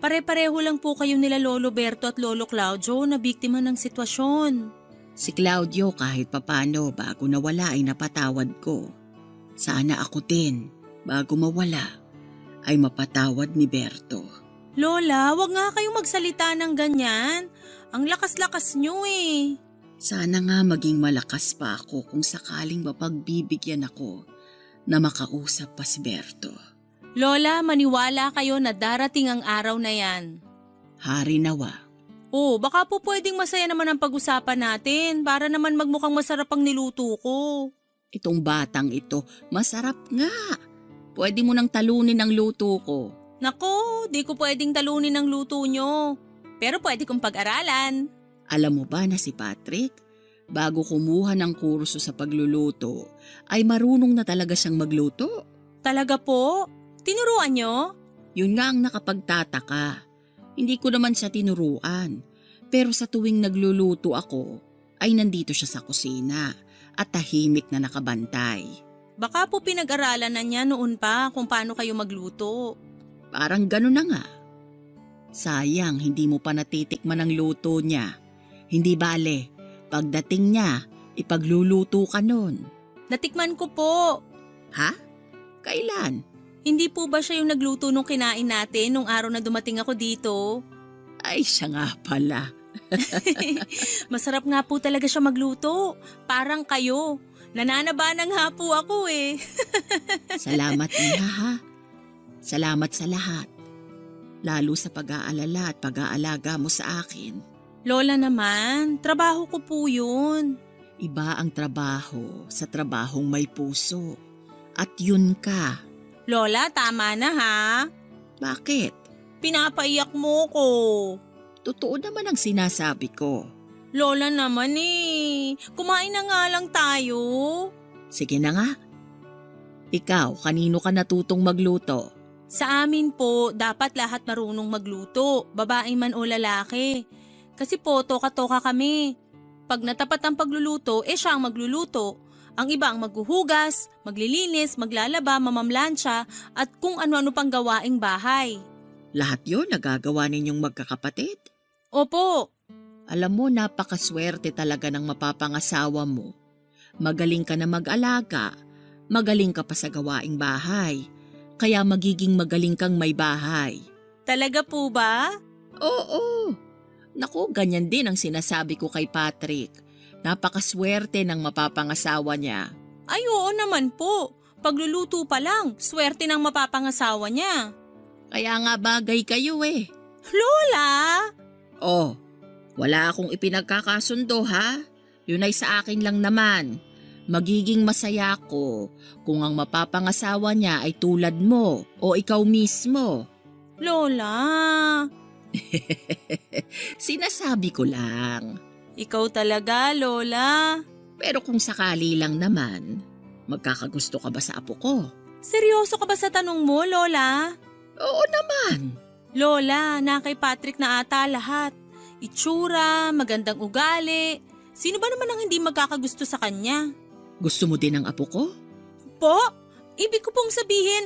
Pare-pareho lang po kayo nila Lolo Berto at Lolo Claudio na biktima ng sitwasyon. Si Claudio kahit papano bago nawala ay napatawad ko. Sana ako din, bago mawala, ay mapatawad ni Berto. Lola, wag nga kayong magsalita ng ganyan. Ang lakas-lakas niyo eh. Sana nga maging malakas pa ako kung sakaling mapagbibigyan ako na makausap pa si Berto. Lola, maniwala kayo na darating ang araw na yan. Hari nawa. Oh, baka po pwedeng masaya naman ang pag-usapan natin para naman magmukhang masarap ang niluto ko. Itong batang ito, masarap nga. Pwede mo nang talunin ang luto ko. Nako, di ko pwedeng talunin ang luto nyo. Pero pwede kong pag-aralan. Alam mo ba na si Patrick, bago kumuha ng kurso sa pagluluto, ay marunong na talaga siyang magluto? Talaga po? Tinuruan nyo? Yun nga ang nakapagtataka. Hindi ko naman siya tinuruan. Pero sa tuwing nagluluto ako, ay nandito siya sa kusina at tahimik na nakabantay. Baka po pinag-aralan na niya noon pa kung paano kayo magluto. Parang gano'n na nga. Sayang, hindi mo pa natitikman ang luto niya. Hindi bale, pagdating niya, ipagluluto ka nun. Natikman ko po. Ha? Kailan? Hindi po ba siya yung nagluto nung kinain natin nung araw na dumating ako dito? Ay, siya nga pala. Masarap nga po talaga siya magluto. Parang kayo. Nananaba na nga po ako eh. Salamat niya ha. Salamat sa lahat. Lalo sa pag-aalala at pag-aalaga mo sa akin. Lola naman, trabaho ko po yun. Iba ang trabaho sa trabahong may puso. At yun ka. Lola, tama na ha. Bakit? Pinapaiyak mo ko. Totoo naman ang sinasabi ko. Lola naman eh. Kumain na nga lang tayo. Sige na nga. Ikaw, kanino ka natutong magluto? Sa amin po, dapat lahat marunong magluto, babae man o lalaki. Kasi po, toka-toka kami. Pag natapat ang pagluluto, siya ang magluluto. Ang iba ang maghuhugas, maglilinis, maglalaba, mamamlansya, at kung ano-ano pang gawaing bahay. Lahat yun nagagawa ninyong magkakapatid? Opo. Alam mo, napakaswerte talaga ng mapapangasawa mo. Magaling ka na mag-alaga, magaling ka pa sa gawaing bahay, kaya magiging magaling kang may bahay. Talaga po ba? Oo. Naku, ganyan din ang sinasabi ko kay Patrick. Napakaswerte ng mapapangasawa niya. Ay oo naman po. Pagluluto pa lang, swerte ng mapapangasawa niya. Kaya nga bagay kayo eh. Lola! Oh, wala akong ipinagkakasundo ha. Yun ay sa akin lang naman. Magiging masaya ako kung ang mapapangasawa niya ay tulad mo o ikaw mismo. Lola! Sinasabi ko lang. Ikaw talaga, Lola. Pero kung sakali lang naman, magkakagusto ka ba sa apo ko? Seryoso ka ba sa tanong mo, Lola? Oo naman. Lola, na kay Patrick na ata lahat. Itsura, magandang ugali. Sino ba naman ang hindi magkakagusto sa kanya? Gusto mo din ang apo ko? Po? Ibig ko pong sabihin…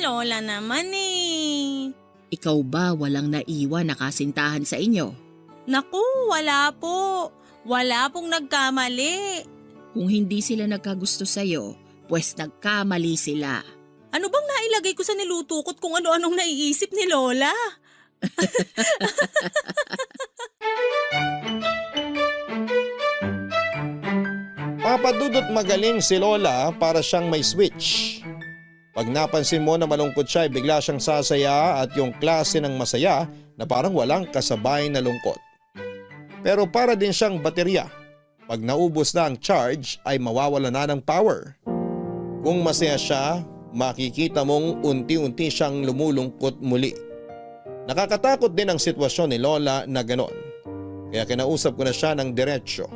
Lola naman eh. Ikaw ba walang naiwan na kasintahan sa inyo? Naku, wala po. Wala pong nagkamali. Kung hindi sila nagkagusto sa'yo, pues nagkamali sila. Ano bang nailagay ko sa niluto ko't kung ano-anong naiisip ni Lola? Papadudot magaling si Lola para siyang may switch. Pag napansin mo na malungkot siya ay bigla siyang sasaya at yung klase ng masaya na parang walang kasabay na lungkot. Pero para din siyang baterya. Pag naubos na ang charge ay mawawala na ng power. Kung masaya siya, makikita mong unti-unti siyang lumulungkot muli. Nakakatakot din ang sitwasyon ni Lola na ganon. Kaya kinausap ko na siya ng diretsyo.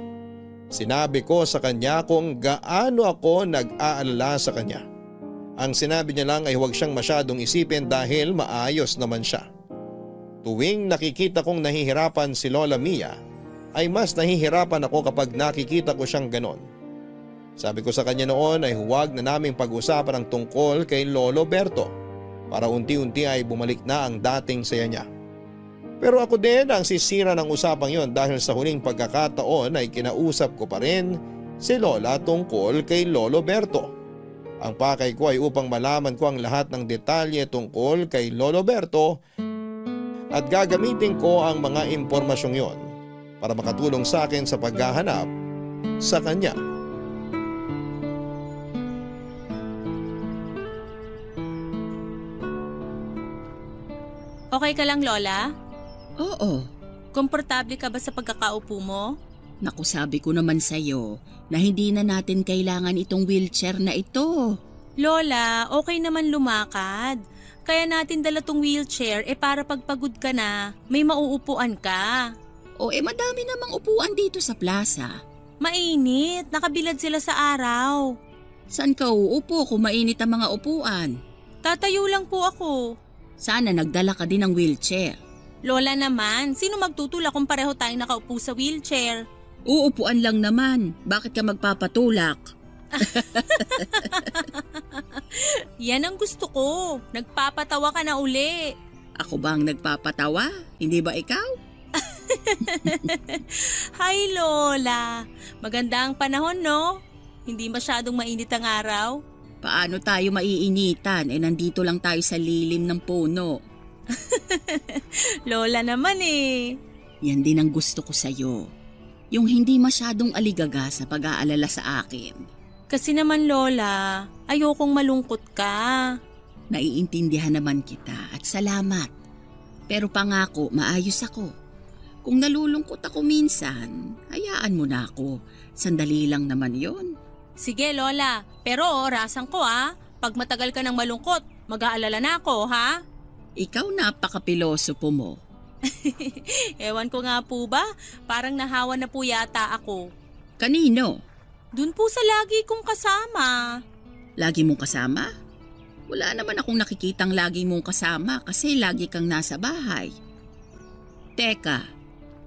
Sinabi ko sa kanya kung gaano ako nag-aalala sa kanya. Ang sinabi niya lang ay huwag siyang masyadong isipin dahil maayos naman siya. Tuwing nakikita kong nahihirapan si Lola Mia, ay mas nahihirapan ako kapag nakikita ko siyang ganon. Sabi ko sa kanya noon ay huwag na naming pag-usapan ang tungkol kay Lolo Berto para unti-unti ay bumalik na ang dating saya niya. Pero ako din ang sisira ng usapang yon dahil sa huling pagkakataon ay kinausap ko pa rin si Lola tungkol kay Lolo Berto. Ang pakay ko ay upang malaman ko ang lahat ng detalye tungkol kay Lolo Berto at gagamitin ko ang mga impormasyong yon para makatulong sa akin sa paghahanap sa kanya. Okay ka lang, Lola? Oo. Komportable ka ba sa pagkakaupo mo? Naku, sabi ko naman sa'yo na hindi na natin kailangan itong wheelchair na ito. Lola, okay naman lumakad. Kaya natin dala tong wheelchair para pagpagod ka na, may mauupuan ka. O madami namang upuan dito sa plaza. Mainit, nakabilad sila sa araw. Saan ka uupo kung mainit ang mga upuan? Tatayo lang po ako. Sana nagdala ka din ng wheelchair. Lola naman, sino magtutulak kung pareho tayong nakaupo sa wheelchair? Uupuan lang naman. Bakit ka magpapatulak? Yan ang gusto ko. Nagpapatawa ka na uli. Ako ba ang nagpapatawa? Hindi ba ikaw? Hi Lola. Maganda ang panahon, no? Hindi masyadong mainit ang araw. Paano tayo maiinitan? Nandito lang tayo sa lilim ng puno. Lola naman eh. Yan din ang gusto ko sa'yo. Yung hindi masyadong aligaga sa pag-aalala sa akin. Kasi naman Lola, ayokong malungkot ka. Naiintindihan naman kita at salamat. Pero pangako, maayos ako. Kung nalulungkot ako minsan, hayaan mo na ako. Sandali lang naman yon. Sige Lola, pero orasan ko pag matagal ka ng malungkot, mag-aalala na ako ha? Ikaw napaka-pilosopo mo. Ewan ko nga po ba, parang nahawa na po yata ako. Kanino? Dun po sa lagi kong kasama. Lagi mong kasama? Wala naman akong nakikitang lagi mong kasama kasi lagi kang nasa bahay. Teka,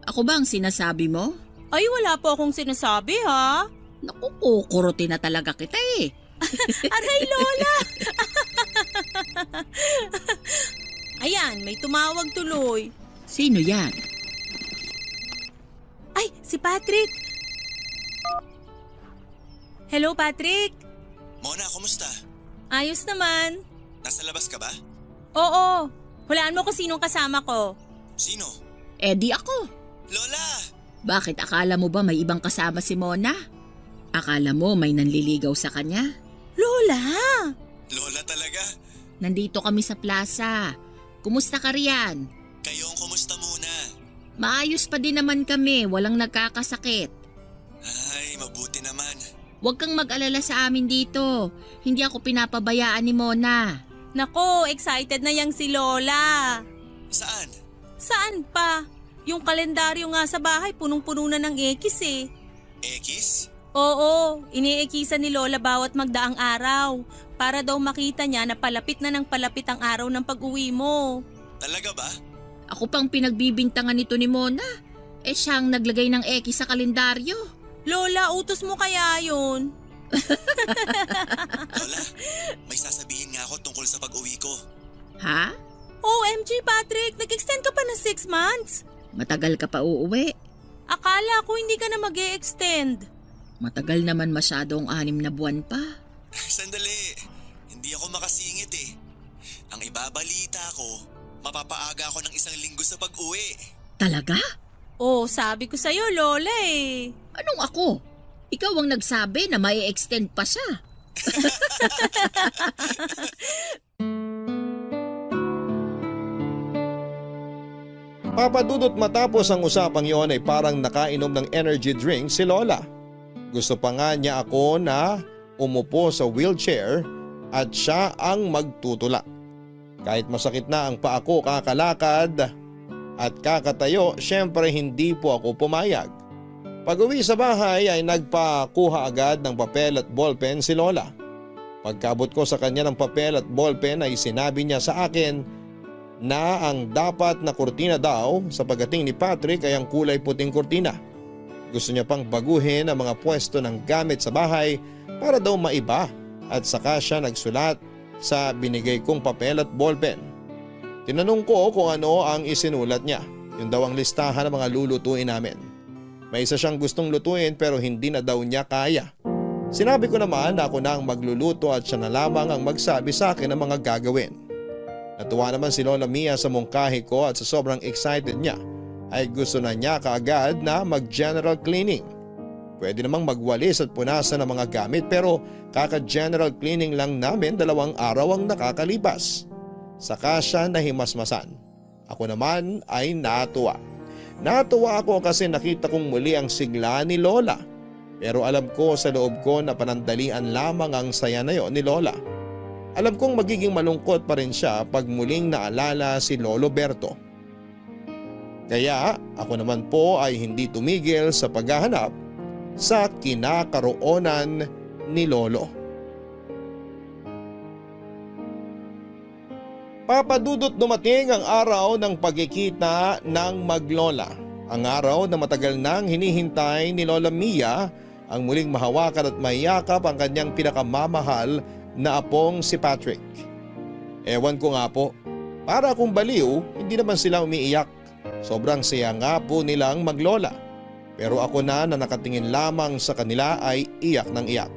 ako ba ang sinasabi mo? Ay wala po akong sinasabi ha. Naku, kukurutin na talaga kita eh. Aray Lola! Ayan, may tumawag tuloy. Sino yan? Ay, si Patrick! Hello Patrick! Mona, kumusta? Ayos naman. Nasa labas ka ba? Oo, hulaan mo kung sinong kasama ko. Sino? Di ako. Lola! Bakit akala mo ba may ibang kasama si Mona? Akala mo may nanliligaw sa kanya? Lola! Lola talaga? Nandito kami sa plaza. Kumusta ka riyan? Kayong kumusta muna? Maayos pa din naman kami, walang nagkakasakit. Ay, mabuti naman. Huwag kang mag-alala sa amin dito. Hindi ako pinapabayaan ni Mona. Nako, excited na yang si Lola. Saan? Saan pa? Yung kalendaryo nga sa bahay punong-puno na ng ekis eh. Ekis? Oo, iniikisan ni Lola bawat magdaang araw para daw makita niya na palapit na ng palapit ang araw ng pag-uwi mo. Talaga ba? Ako pang pinagbibintangan nito ni Mona. Siyang naglagay ng X sa kalendaryo. Lola, utos mo kaya yun? Lola, may sasabihin nga ako tungkol sa pag-uwi ko. Ha? OMG Patrick, nag-extend ka pa na 6 months? Matagal ka pa uuwi. Akala ko hindi ka na mag-e-extend. Matagal naman masyadong 6 na buwan pa. Sandali, hindi ako makasingit eh. Ang ibabalita ko, mapapaaga ako ng 1 linggo sa pag-uwi. Talaga? Oh, sabi ko sa'yo, Lola eh. Anong ako? Ikaw ang nagsabi na may extend pa siya. Papadudot matapos ang usapang yon ay parang nakainom ng energy drink si Lola. Gusto pa nga niya ako na umupo sa wheelchair at siya ang magtutulak. Kahit masakit na ang paa ko kakalakad at kakatayo, syempre hindi po ako pumayag. Pag-uwi sa bahay ay nagpakuha agad ng papel at ballpen si Lola. Pagkabot ko sa kanya ng papel at ballpen ay sinabi niya sa akin na ang dapat na kurtina daw sa pagdating ni Patrick ay ang kulay puting kurtina. Gusto niya pang baguhin ang mga pwesto ng gamit sa bahay para daw maiba at saka siya nagsulat sa binigay kong papel at ballpen. Tinanong ko kung ano ang isinulat niya. Yun daw ang listahan ng mga lulutuin namin. May isa siyang gustong lutuin pero hindi na daw niya kaya. Sinabi ko naman na ako na ang magluluto at siya na lamang ang magsabi sa akin ng mga gagawin. Natuwa naman si Lola Mia sa mungkahi ko at sa sobrang excited niya ay gusto na niya kaagad na mag-general cleaning. Pwede namang magwalis at punasan ng mga gamit pero kaka-general cleaning lang namin 2 araw ang nakakalipas. Saka siya nahimasmasan. Ako naman ay natuwa. Natuwa ako kasi nakita kong muli ang sigla ni Lola. Pero alam ko sa loob ko na panandalian lamang ang saya na yon ni Lola. Alam kong magiging malungkot pa rin siya pag muling naalala si Lolo Berto. Kaya ako naman po ay hindi tumigil sa paghahanap sa kinakaroonan ni Lolo. Papadudot dumating ang araw ng pagkikita ng maglola. Ang araw na matagal nang hinihintay ni Lola Mia ang muling mahawakan at mayakap ang kanyang pinakamamahal na apong si Patrick. Ewan ko nga po, para akong baliw, hindi naman sila umiiyak. Sobrang saya nga po nilang maglola. Pero ako na nakatingin lamang sa kanila ay iyak ng iyak.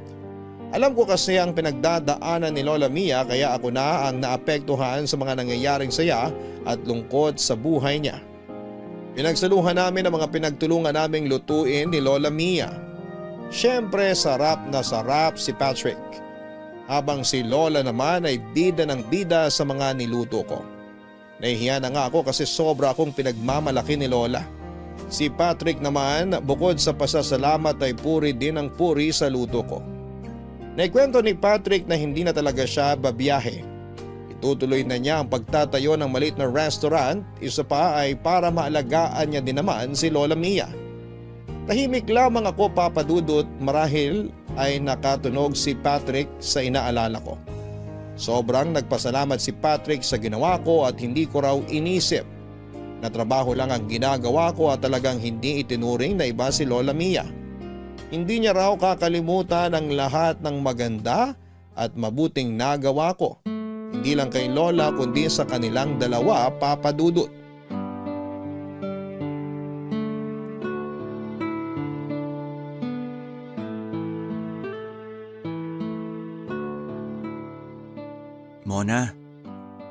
Alam ko kasi ang pinagdadaanan ni Lola Mia kaya ako na ang naapektuhan sa mga nangyayaring saya at lungkot sa buhay niya. Pinagsaluhan namin ang mga pinagtulungan naming lutuin ni Lola Mia. Siyempre sarap na sarap si Patrick. Habang si Lola naman ay bida ng bida sa mga niluto ko. Nahihiya na nga ako kasi sobra akong pinagmamalaki ni Lola. Si Patrick naman bukod sa pasasalamat ay puri din ang puri sa luto ko. Naikwento ni Patrick na hindi na talaga siya babiyahe. Itutuloy na niya ang pagtatayo ng maliit na restaurant, isa pa ay para maalagaan niya din naman si Lola Mia. Tahimik lamang ako papadudot marahil ay nakatunog si Patrick sa inaalala ko. Sobrang nagpasalamat si Patrick sa ginawa ko at hindi ko raw inisip na trabaho lang ang ginagawa ko at talagang hindi itinuring na iba si Lola Mia. Hindi niya raw kakalimutan ang lahat ng maganda at mabuting nagawa ko. Hindi lang kay Lola kundi sa kanilang dalawa papadudot. Mona,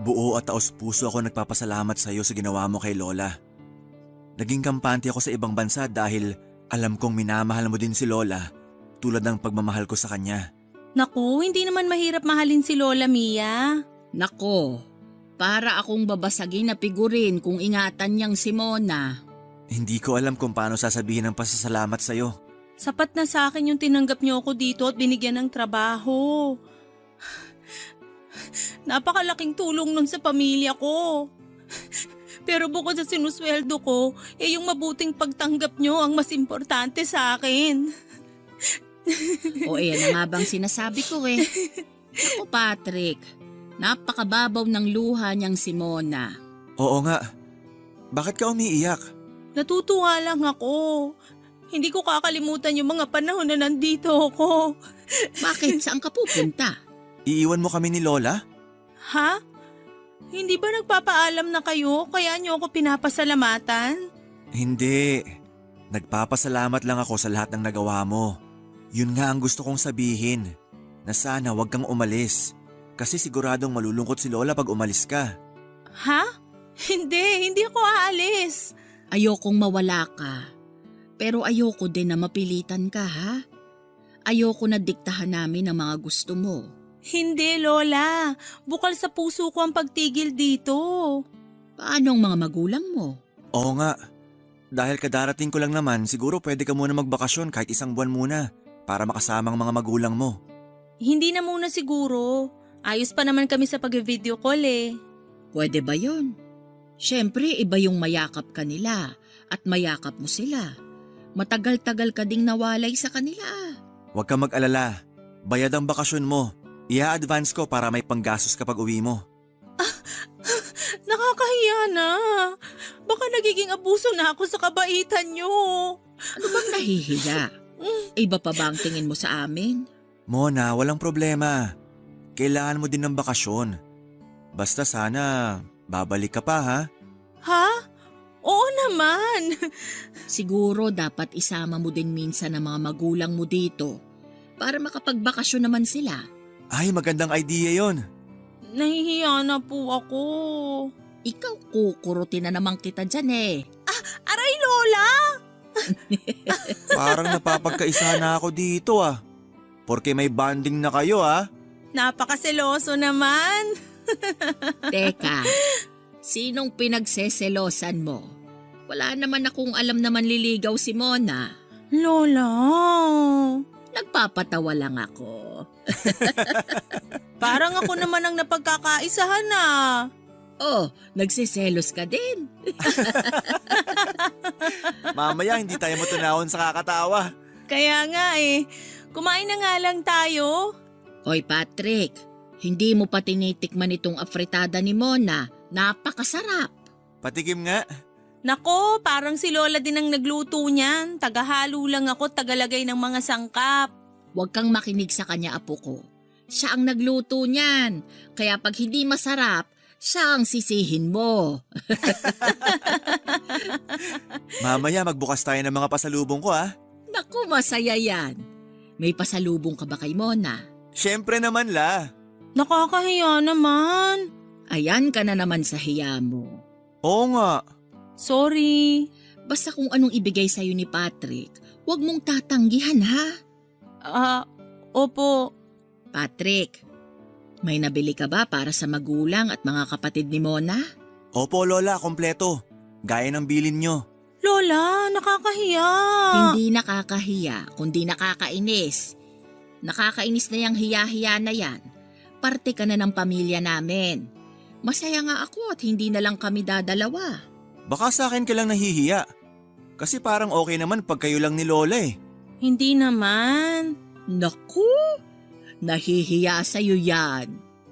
buo at taos-puso ako nagpapasalamat sa iyo sa ginawa mo kay Lola. Naging kampante ako sa ibang bansa dahil alam kong minamahal mo din si Lola tulad ng pagmamahal ko sa kanya. Naku, hindi naman mahirap mahalin si Lola Mia. Nako, para akong babasagin na figurin kung ingatan niyang si Mona. Hindi ko alam kung paano sasabihin ang pasasalamat sa iyo. Sapat na sa akin yung tinanggap niyo ako dito at binigyan ng trabaho. Napakalaking tulong nun sa pamilya ko. Pero bukod sa sinusweldo ko, yung mabuting pagtanggap nyo ang mas importante sa akin. O yan na nga bang sinasabi ko eh. Ako Patrick, napakababaw ng luha niyang si Mona. Oo nga. Bakit ka umiiyak? Natutuwa lang ako. Hindi ko kakalimutan yung mga panahon na nandito ako. Bakit? Saan ka pupunta? Iiwan mo kami ni Lola? Ha? Hindi ba nagpapaalam na kayo kaya niyo ako pinapasalamatan? Hindi. Nagpapasalamat lang ako sa lahat ng nagawa mo. Yun nga ang gusto kong sabihin, na sana wag kang umalis. Kasi siguradong malulungkot si Lola pag umalis ka. Ha? Hindi ako aalis. Ayokong mawala ka. Pero ayoko din na mapilitan ka, ha? Ayoko na diktahan namin ang mga gusto mo. Hindi, Lola. Bukal sa puso ko ang pagtigil dito. Paano ang mga magulang mo? Oo nga. Dahil kadarating ko lang naman, siguro pwede ka muna magbakasyon kahit 1 buwan muna para makasama ang mga magulang mo. Hindi na muna siguro. Ayos pa naman kami sa pag-video call eh. Pwede ba yon? Siyempre, iba yung mayakap ka nila at mayakap mo sila. Matagal-tagal ka ding nawalay sa kanila. Huwag kang mag-alala. Bayad ang bakasyon mo. I-advance ko para may panggastos kapag uwi mo. Nakakahiya na. Baka nagiging abuso na ako sa kabaitan nyo. Ano bang nahihiya? Iba pa ba ang tingin mo sa amin? Mona, walang problema. Kailangan mo din ng bakasyon. Basta sana babalik ka pa, ha? Ha? Oo naman. Siguro dapat isama mo din minsan ang mga magulang mo dito para makapagbakasyon naman sila. Ay, magandang idea yon. Nahihiya na po ako. Ikaw kukurutin na naman kita dyan eh. Aray, Lola! Parang napapagkaisa na ako dito, ah. Porque may bonding na kayo, ah. Napakaseloso naman. Teka, sinong pinagseselosan mo? Wala naman akong alam na manliligaw si Mona. Lola. Nagpapatawa lang ako. Parang ako naman ang napagkakaisahan na. Oh, nagsiselos ka din. Mamaya hindi tayo matunahon sa kakatawa. Kaya nga eh. Kumain na nga lang tayo. Hoy Patrick, hindi mo pa tinitikman itong afritada ni Mona. Napakasarap. Patikim nga. Nako, parang si Lola din ang nagluto niyan. Tagahalo lang ako, tagalagay ng mga sangkap. Huwag kang makinig sa kanya, apo ko. Siya ang nagluto niyan. Kaya pag hindi masarap, siya ang sisihin mo. Mamaya magbukas tayo ng mga pasalubong ko, ah. Naku, masaya yan. May pasalubong ka ba kay Mona? Siyempre naman, la. Nakakahiya naman. Ayan ka na naman sa hiya mo. Oo nga. Sorry. Basta kung anong ibigay sa'yo ni Patrick, huwag mong tatanggihan, ha? Opo. Patrick, may nabili ka ba para sa magulang at mga kapatid ni Mona? Opo, Lola, kompleto. Gaya ng bilin nyo. Lola, nakakahiya. Hindi nakakahiya, kundi nakakainis. Nakakainis na yung hiya-hiya na yan. Parte ka na ng pamilya namin. Masaya nga ako at hindi na lang kami dadalawa. Baka sa akin ka lang nahihiya. Kasi parang okay naman pag kayo lang ni Lola eh. Hindi naman. Naku, nahihiya sa'yo yan.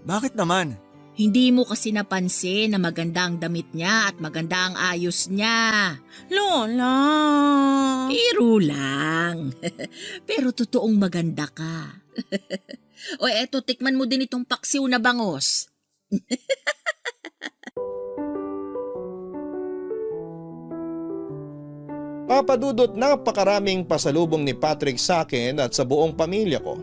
Bakit naman? Hindi mo kasi napansin na maganda ang damit niya at maganda ang ayos niya. Lola. Biro lang. Pero totoong maganda ka. O eto, tikman mo din itong paksiw na bangos. Papadudot, napakaraming pasalubong ni Patrick sa akin at sa buong pamilya ko.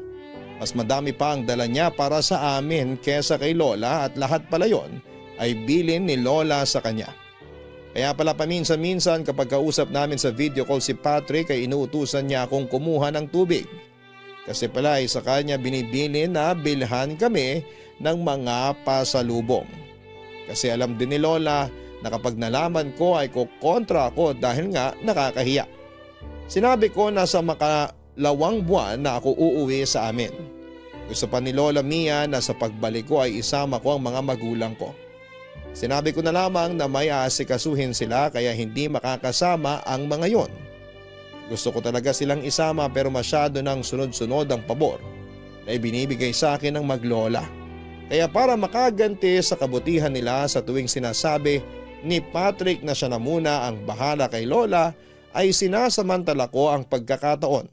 Mas madami pa ang dala niya para sa amin kesa kay Lola at lahat pala yon ay bilin ni Lola sa kanya. Kaya pala paminsan-minsan kapag kausap namin sa video call si Patrick ay inuutusan niya akong kumuha ng tubig. Kasi pala ay sa kanya binibili na bilhan kami ng mga pasalubong. Kasi alam din ni Lola na kapag nalaman ko ay kukontra ako dahil nga nakakahiya. Sinabi ko na sa makalawang buwan na ako uuwi sa amin. Gusto pa ni Lola Mia na sa pagbalik ko ay isama ko ang mga magulang ko. Sinabi ko na lamang na may aasikasuhin sila kaya hindi makakasama ang mga yon. Gusto ko talaga silang isama pero masyado nang sunod-sunod ang pabor na ibinibigay sa akin ng maglola. Kaya para makaganti sa kabutihan nila sa tuwing sinasabi ni Patrick na siya na muna ang bahala kay Lola ay sinasamantala ko ang pagkakataon.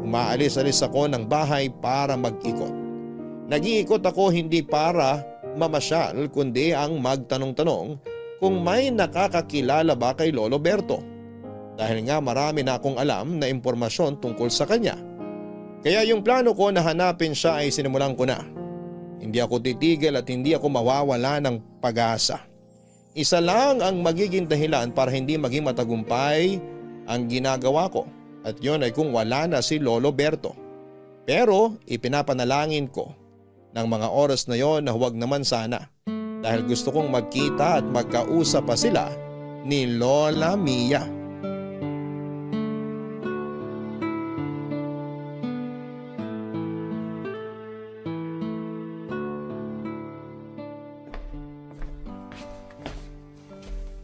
Umaalis-alis ako ng bahay para mag-ikot. Nag-iikot ako hindi para mamasyal kundi ang magtanong-tanong kung may nakakakilala ba kay Lolo Berto. Dahil nga marami na akong alam na impormasyon tungkol sa kanya. Kaya yung plano ko na hanapin siya ay sinimulan ko na. Hindi ako titigil at hindi ako mawawala ng pag-asa. Isa lang ang magiging dahilan para hindi maging matagumpay ang ginagawa ko at yun ay kung wala na si Lolo Berto. Pero ipinapanalangin ko ng mga oras na yon na huwag naman sana dahil gusto kong magkita at magkausap pa sila ni Lola Mia.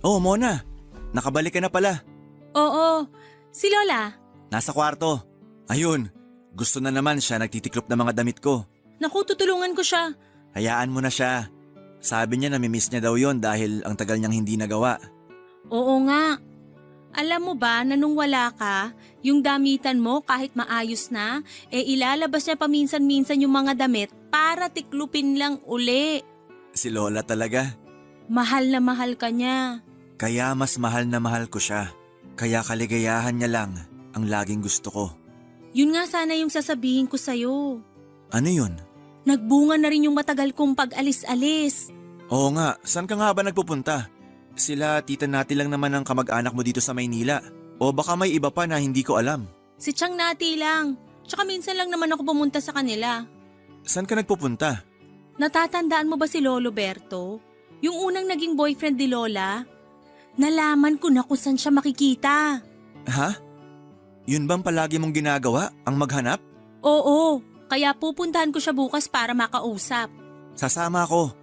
Oh, Mona, nakabalik ka na pala. Oo, si Lola. Nasa kwarto. Ayun, gusto na naman siya nagtitiklop ng mga damit ko. Naku, tutulungan ko siya. Hayaan mo na siya. Sabi niya namimiss niya daw yon dahil ang tagal niyang hindi nagawa. Oo nga. Alam mo ba na nung wala ka, yung damitan mo kahit maayos na, ilalabas niya paminsan-minsan yung mga damit para tiklupin lang uli. Si Lola talaga. Mahal na mahal ka niya. Kaya mas mahal na mahal ko siya. Kaya kaligayahan niya lang ang laging gusto ko. Yun nga sana yung sasabihin ko sa'yo. Ano yun? Nagbunga na rin yung matagal kong pag-alis-alis. Oo nga, saan ka nga ba nagpupunta? Sila tita Nati lang naman ang kamag-anak mo dito sa Maynila. O baka may iba pa na hindi ko alam. Si Chang Nati lang. Tsaka minsan lang naman ako pumunta sa kanila. Saan ka nagpupunta? Natatandaan mo ba si Lolo Berto? Yung unang naging boyfriend ni Lola? Nalaman ko na kung saan siya makikita. Ha? Yun bang palagi mong ginagawa? Ang maghanap? Oo, kaya pupuntahan ko siya bukas para makausap. Sasama ako.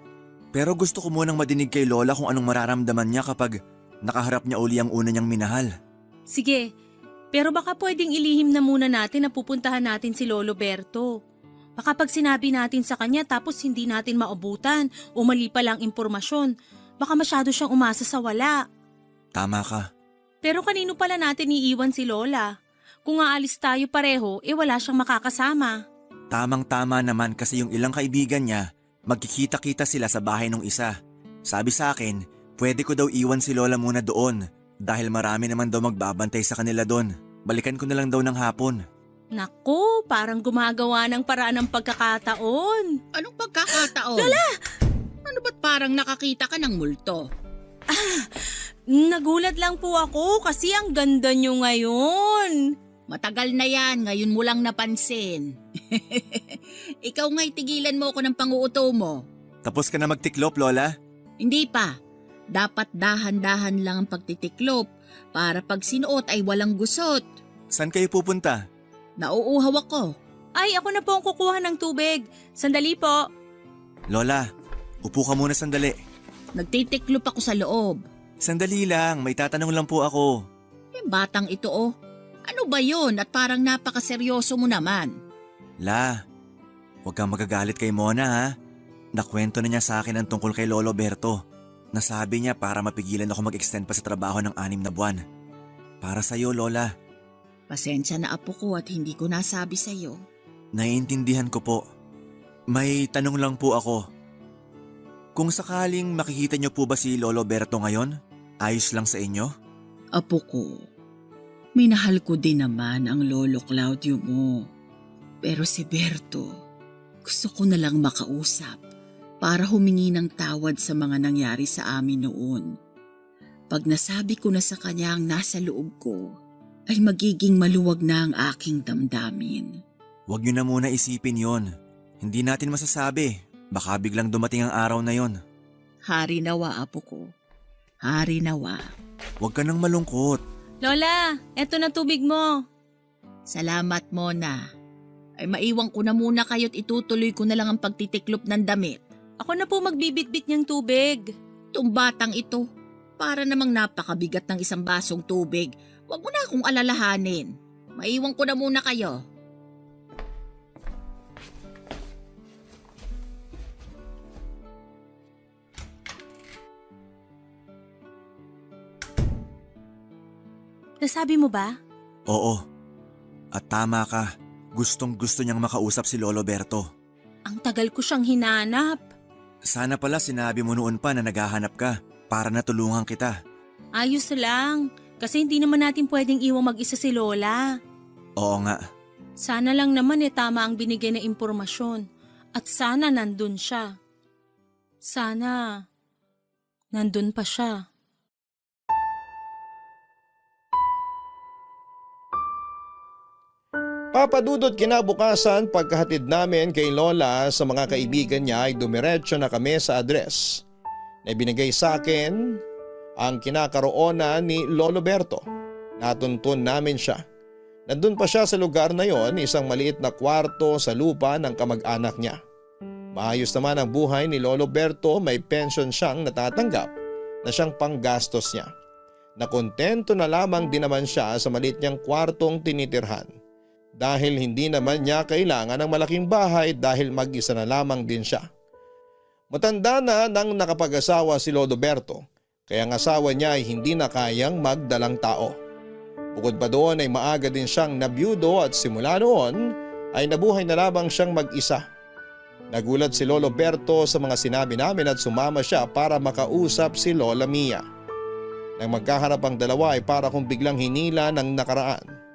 Pero gusto ko munang madinig kay Lola kung anong mararamdaman niya kapag nakaharap niya uli ang una niyang minahal. Sige, pero baka pwedeng ilihim na muna natin na pupuntahan natin si Lolo Berto. Baka pag sinabi natin sa kanya tapos hindi natin maabutan o mali pa lang impormasyon, baka masyado siyang umasa sa wala. Tama ka. Pero kanino pala natin iiwan si Lola? Kung aalis tayo pareho, wala siyang makakasama. Tamang-tama naman kasi yung ilang kaibigan niya, magkikita-kita sila sa bahay ng isa. Sabi sa akin, pwede ko daw iwan si Lola muna doon dahil marami naman daw magbabantay sa kanila doon. Balikan ko na lang daw ng hapon. Naku, parang gumagawa ng paraan ng pagkakataon. Anong pagkakataon? Lola! Ano ba't parang nakakita ka ng multo? Nagulat lang po ako kasi ang ganda niyo ngayon. Matagal na yan, ngayon mo lang napansin. Ikaw nga'y tigilan mo ako ng panguuto mo. Tapos ka na magtiklop, Lola? Hindi pa. Dapat dahan-dahan lang ang pagtitiklop para pag sinuot ay walang gusot. Saan kayo pupunta? Nauuhaw ako. Ay, ako na po ang kukuha ng tubig. Sandali po. Lola, upo ka muna sandali. Nagtitiklop ako sa loob. Sandali lang, may tatanong lang po ako. Batang ito oh. Ano ba yon at parang napakaseryoso mo naman? La, huwag kang magagalit kay Mona ha. Nakwento na niya sa akin ang tungkol kay Lolo Berto. Nasabi niya para mapigilan ako mag-extend pa sa trabaho ng 6 na buwan. Para sa'yo, Lola. Pasensya na apo ko at hindi ko nasabi sa'yo. Naiintindihan ko po. May tanong lang po ako. Kung sakaling makikita niyo po ba si Lolo Berto ngayon, ayos lang sa inyo? Apo ko, minahal ko din naman ang Lolo Claudio mo. Pero si Berto, gusto ko na lang makausap para humingi ng tawad sa mga nangyari sa amin noon. Pag nasabi ko na sa kanya ang nasa loob ko, ay magiging maluwag na ang aking damdamin. Huwag niyo na muna isipin yon. Hindi natin masasabi. Baka biglang dumating ang araw na yon. Hari nawa, apo ko. Hari nawa. Huwag ka nang malungkot. Lola, eto na tubig mo. Salamat, Mona. Ay maiwan ko na muna kayo't itutuloy ko na lang ang pagtitiklop ng damit. Ako na po magbibitbit niyang tubig. Itong batang ito, para namang napakabigat ng isang basong tubig. Huwag mo na akong alalahanin. Maiwan ko na muna kayo. Nasabi mo ba? Oo. At tama ka, gustong gusto niyang makausap si Lolo Berto. Ang tagal ko siyang hinanap. Sana pala sinabi mo noon pa na naghahanap ka para natulungan kita. Ayos lang, kasi hindi naman natin pwedeng iwang mag-isa si Lola. Oo nga. Sana lang naman tama ang binigay na impormasyon. At sana nandun siya. Sana nandun pa siya. Papadudot kinabukasan pagkahatid namin kay Lola sa mga kaibigan niya ay dumiretso na kami sa address na ibinigay sa akin ang kinakaroonan ni Lolo Berto. Natuntun namin siya. Nandun pa siya sa lugar na yon, isang maliit na kwarto sa lupa ng kamag-anak niya. Maayos naman ang buhay ni Lolo Berto, may pension siyang natatanggap na siyang panggastos niya. Nakontento na lamang din naman siya sa maliit niyang kwartong tinitirhan. Dahil hindi naman niya kailangan ng malaking bahay dahil mag-isa na lamang din siya. Matanda na nang nakapag-asawa si Lolo Berto, kaya ang asawa niya ay hindi na kayang magdalang tao. Bukod pa doon ay maaga din siyang nabiyudo at simula noon ay nabuhay na lamang siyang mag-isa. Nagulat si Lolo Berto sa mga sinabi namin at sumama siya para makausap si Lola Mia. Nang magkaharap ang dalawa ay para kung biglang hinila ng nakaraan.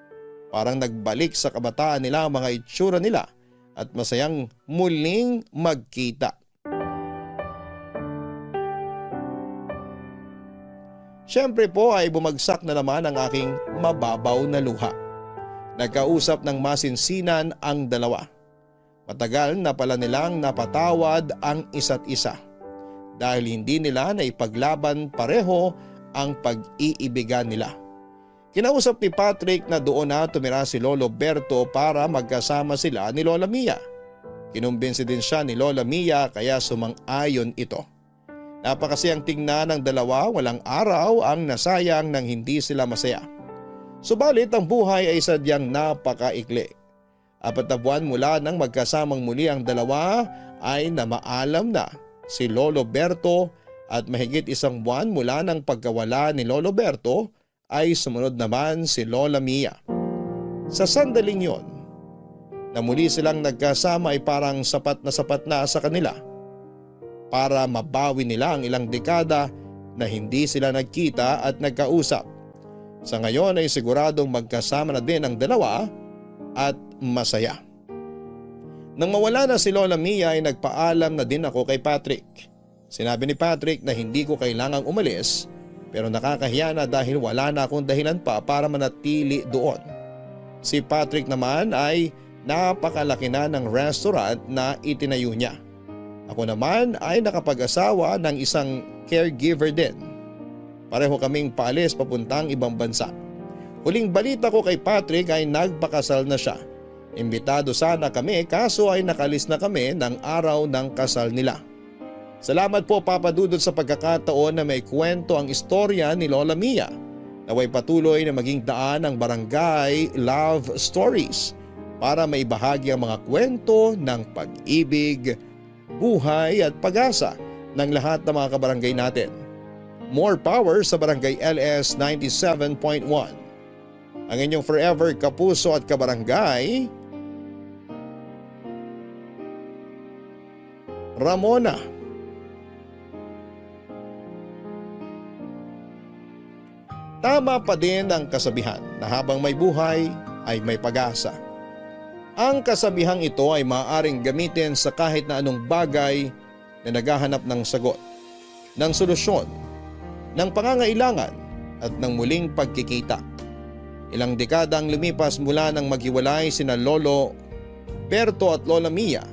Parang nagbalik sa kabataan nila ang mga itsura nila at masayang muling magkita. Siyempre po ay bumagsak na naman ang aking mababaw na luha. Nagkausap ng masinsinan ang dalawa. Matagal na pala nilang napatawad ang isa't isa dahil hindi nila naipaglaban pareho ang pag-iibigan nila. Kinausap ni Patrick na doon na tumira si Lolo Berto para magkasama sila ni Lola Mia. Kinumbinsi din siya ni Lola Mia kaya sumang-ayon ito. Napakasayang tingnan ng dalawa, walang araw ang nasayang nang hindi sila masaya. Subalit ang buhay ay sadyang napakaikli. 4 na buwan mula nang magkasamang muli ang dalawa ay namaalam na si Lolo Berto at mahigit 1 buwan mula nang pagkawala ni Lolo Berto ay sumunod naman si Lola Mia. Sa sandaling yon, na muli silang nagkasama ay parang sapat na sa kanila para mabawi nila ang ilang dekada na hindi sila nagkita at nagkausap. Sa ngayon ay siguradong magkasama na din ang dalawa at masaya. Nang mawala na si Lola Mia ay nagpaalam na din ako kay Patrick. Sinabi ni Patrick na hindi ko kailangang umalis pero nakakahiya na dahil wala na akong dahilan pa para manatili doon. Si Patrick naman ay napakalaki na ng restaurant na itinayo niya. Ako naman ay nakapag-asawa ng isang caregiver din. Pareho kaming paalis papuntang ibang bansa. Huling balita ko kay Patrick ay nagpakasal na siya. Imbitado sana kami kaso ay nakalis na kami ng araw ng kasal nila. Salamat po Papa Dudut sa pagkakataon na may kwento ang istorya ni Lola Mia. Naway patuloy na maging daan ang Barangay Love Stories para maibahagi ang mga kwento ng pag-ibig, buhay at pag-asa ng lahat ng mga kabarangay natin. More power sa Barangay LS 97.1. Ang inyong forever kapuso at kabarangay, Ramona. Tama pa din ang kasabihan na habang may buhay ay may pag-asa. Ang kasabihang ito ay maaaring gamitin sa kahit na anong bagay na naghahanap ng sagot, ng solusyon, ng pangangailangan at ng muling pagkikita. Ilang dekada ang lumipas mula nang maghiwalay sina Lolo Berto at Lola Mia,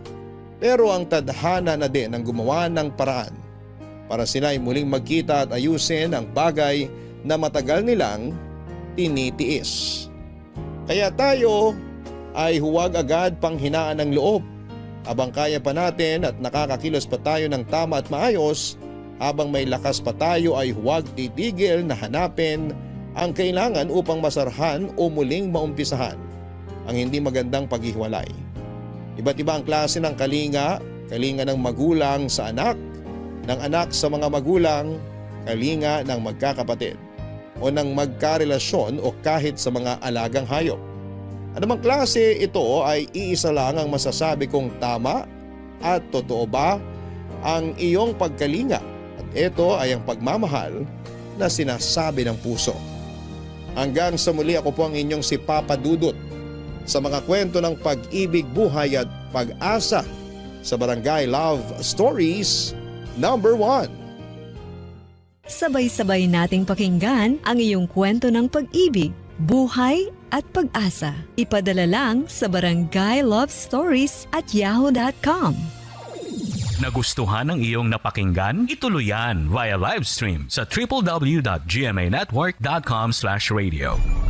pero ang tadhana na din ang gumawa ng paraan para sila ay muling magkita at ayusin ang bagay na matagal nilang tinitiis. Kaya tayo ay huwag agad panghinaan ng loob. Habang kaya pa natin at nakakakilos pa tayo ng tama at maayos, habang may lakas pa tayo ay huwag titigil na hanapin ang kailangan upang masarhan o muling maumpisahan ang hindi magandang paghiwalay. Iba't iba ang klase ng kalinga, kalinga ng magulang sa anak, ng anak sa mga magulang, kalinga ng magkakapatid. o ng magkarelasyon o kahit sa mga alagang hayop. Anumang klase ito ay iisa lang ang masasabi kong tama at totoo ba ang iyong pagkalinga at ito ay ang pagmamahal na sinasabi ng puso. Hanggang sa muli, ako po ang inyong si Papa Dudut sa mga kwento ng pag-ibig, buhay at pag-asa sa Barangay Love Stories number 1. Sabay-sabay nating pakinggan ang iyong kwento ng pag-ibig, buhay at pag-asa. Ipadala lang sa barangaylovestories@yahoo.com. Nagustuhan ng iyong napakinggan? Ituloy yan via live stream sa www.gmanetwork.com/radio.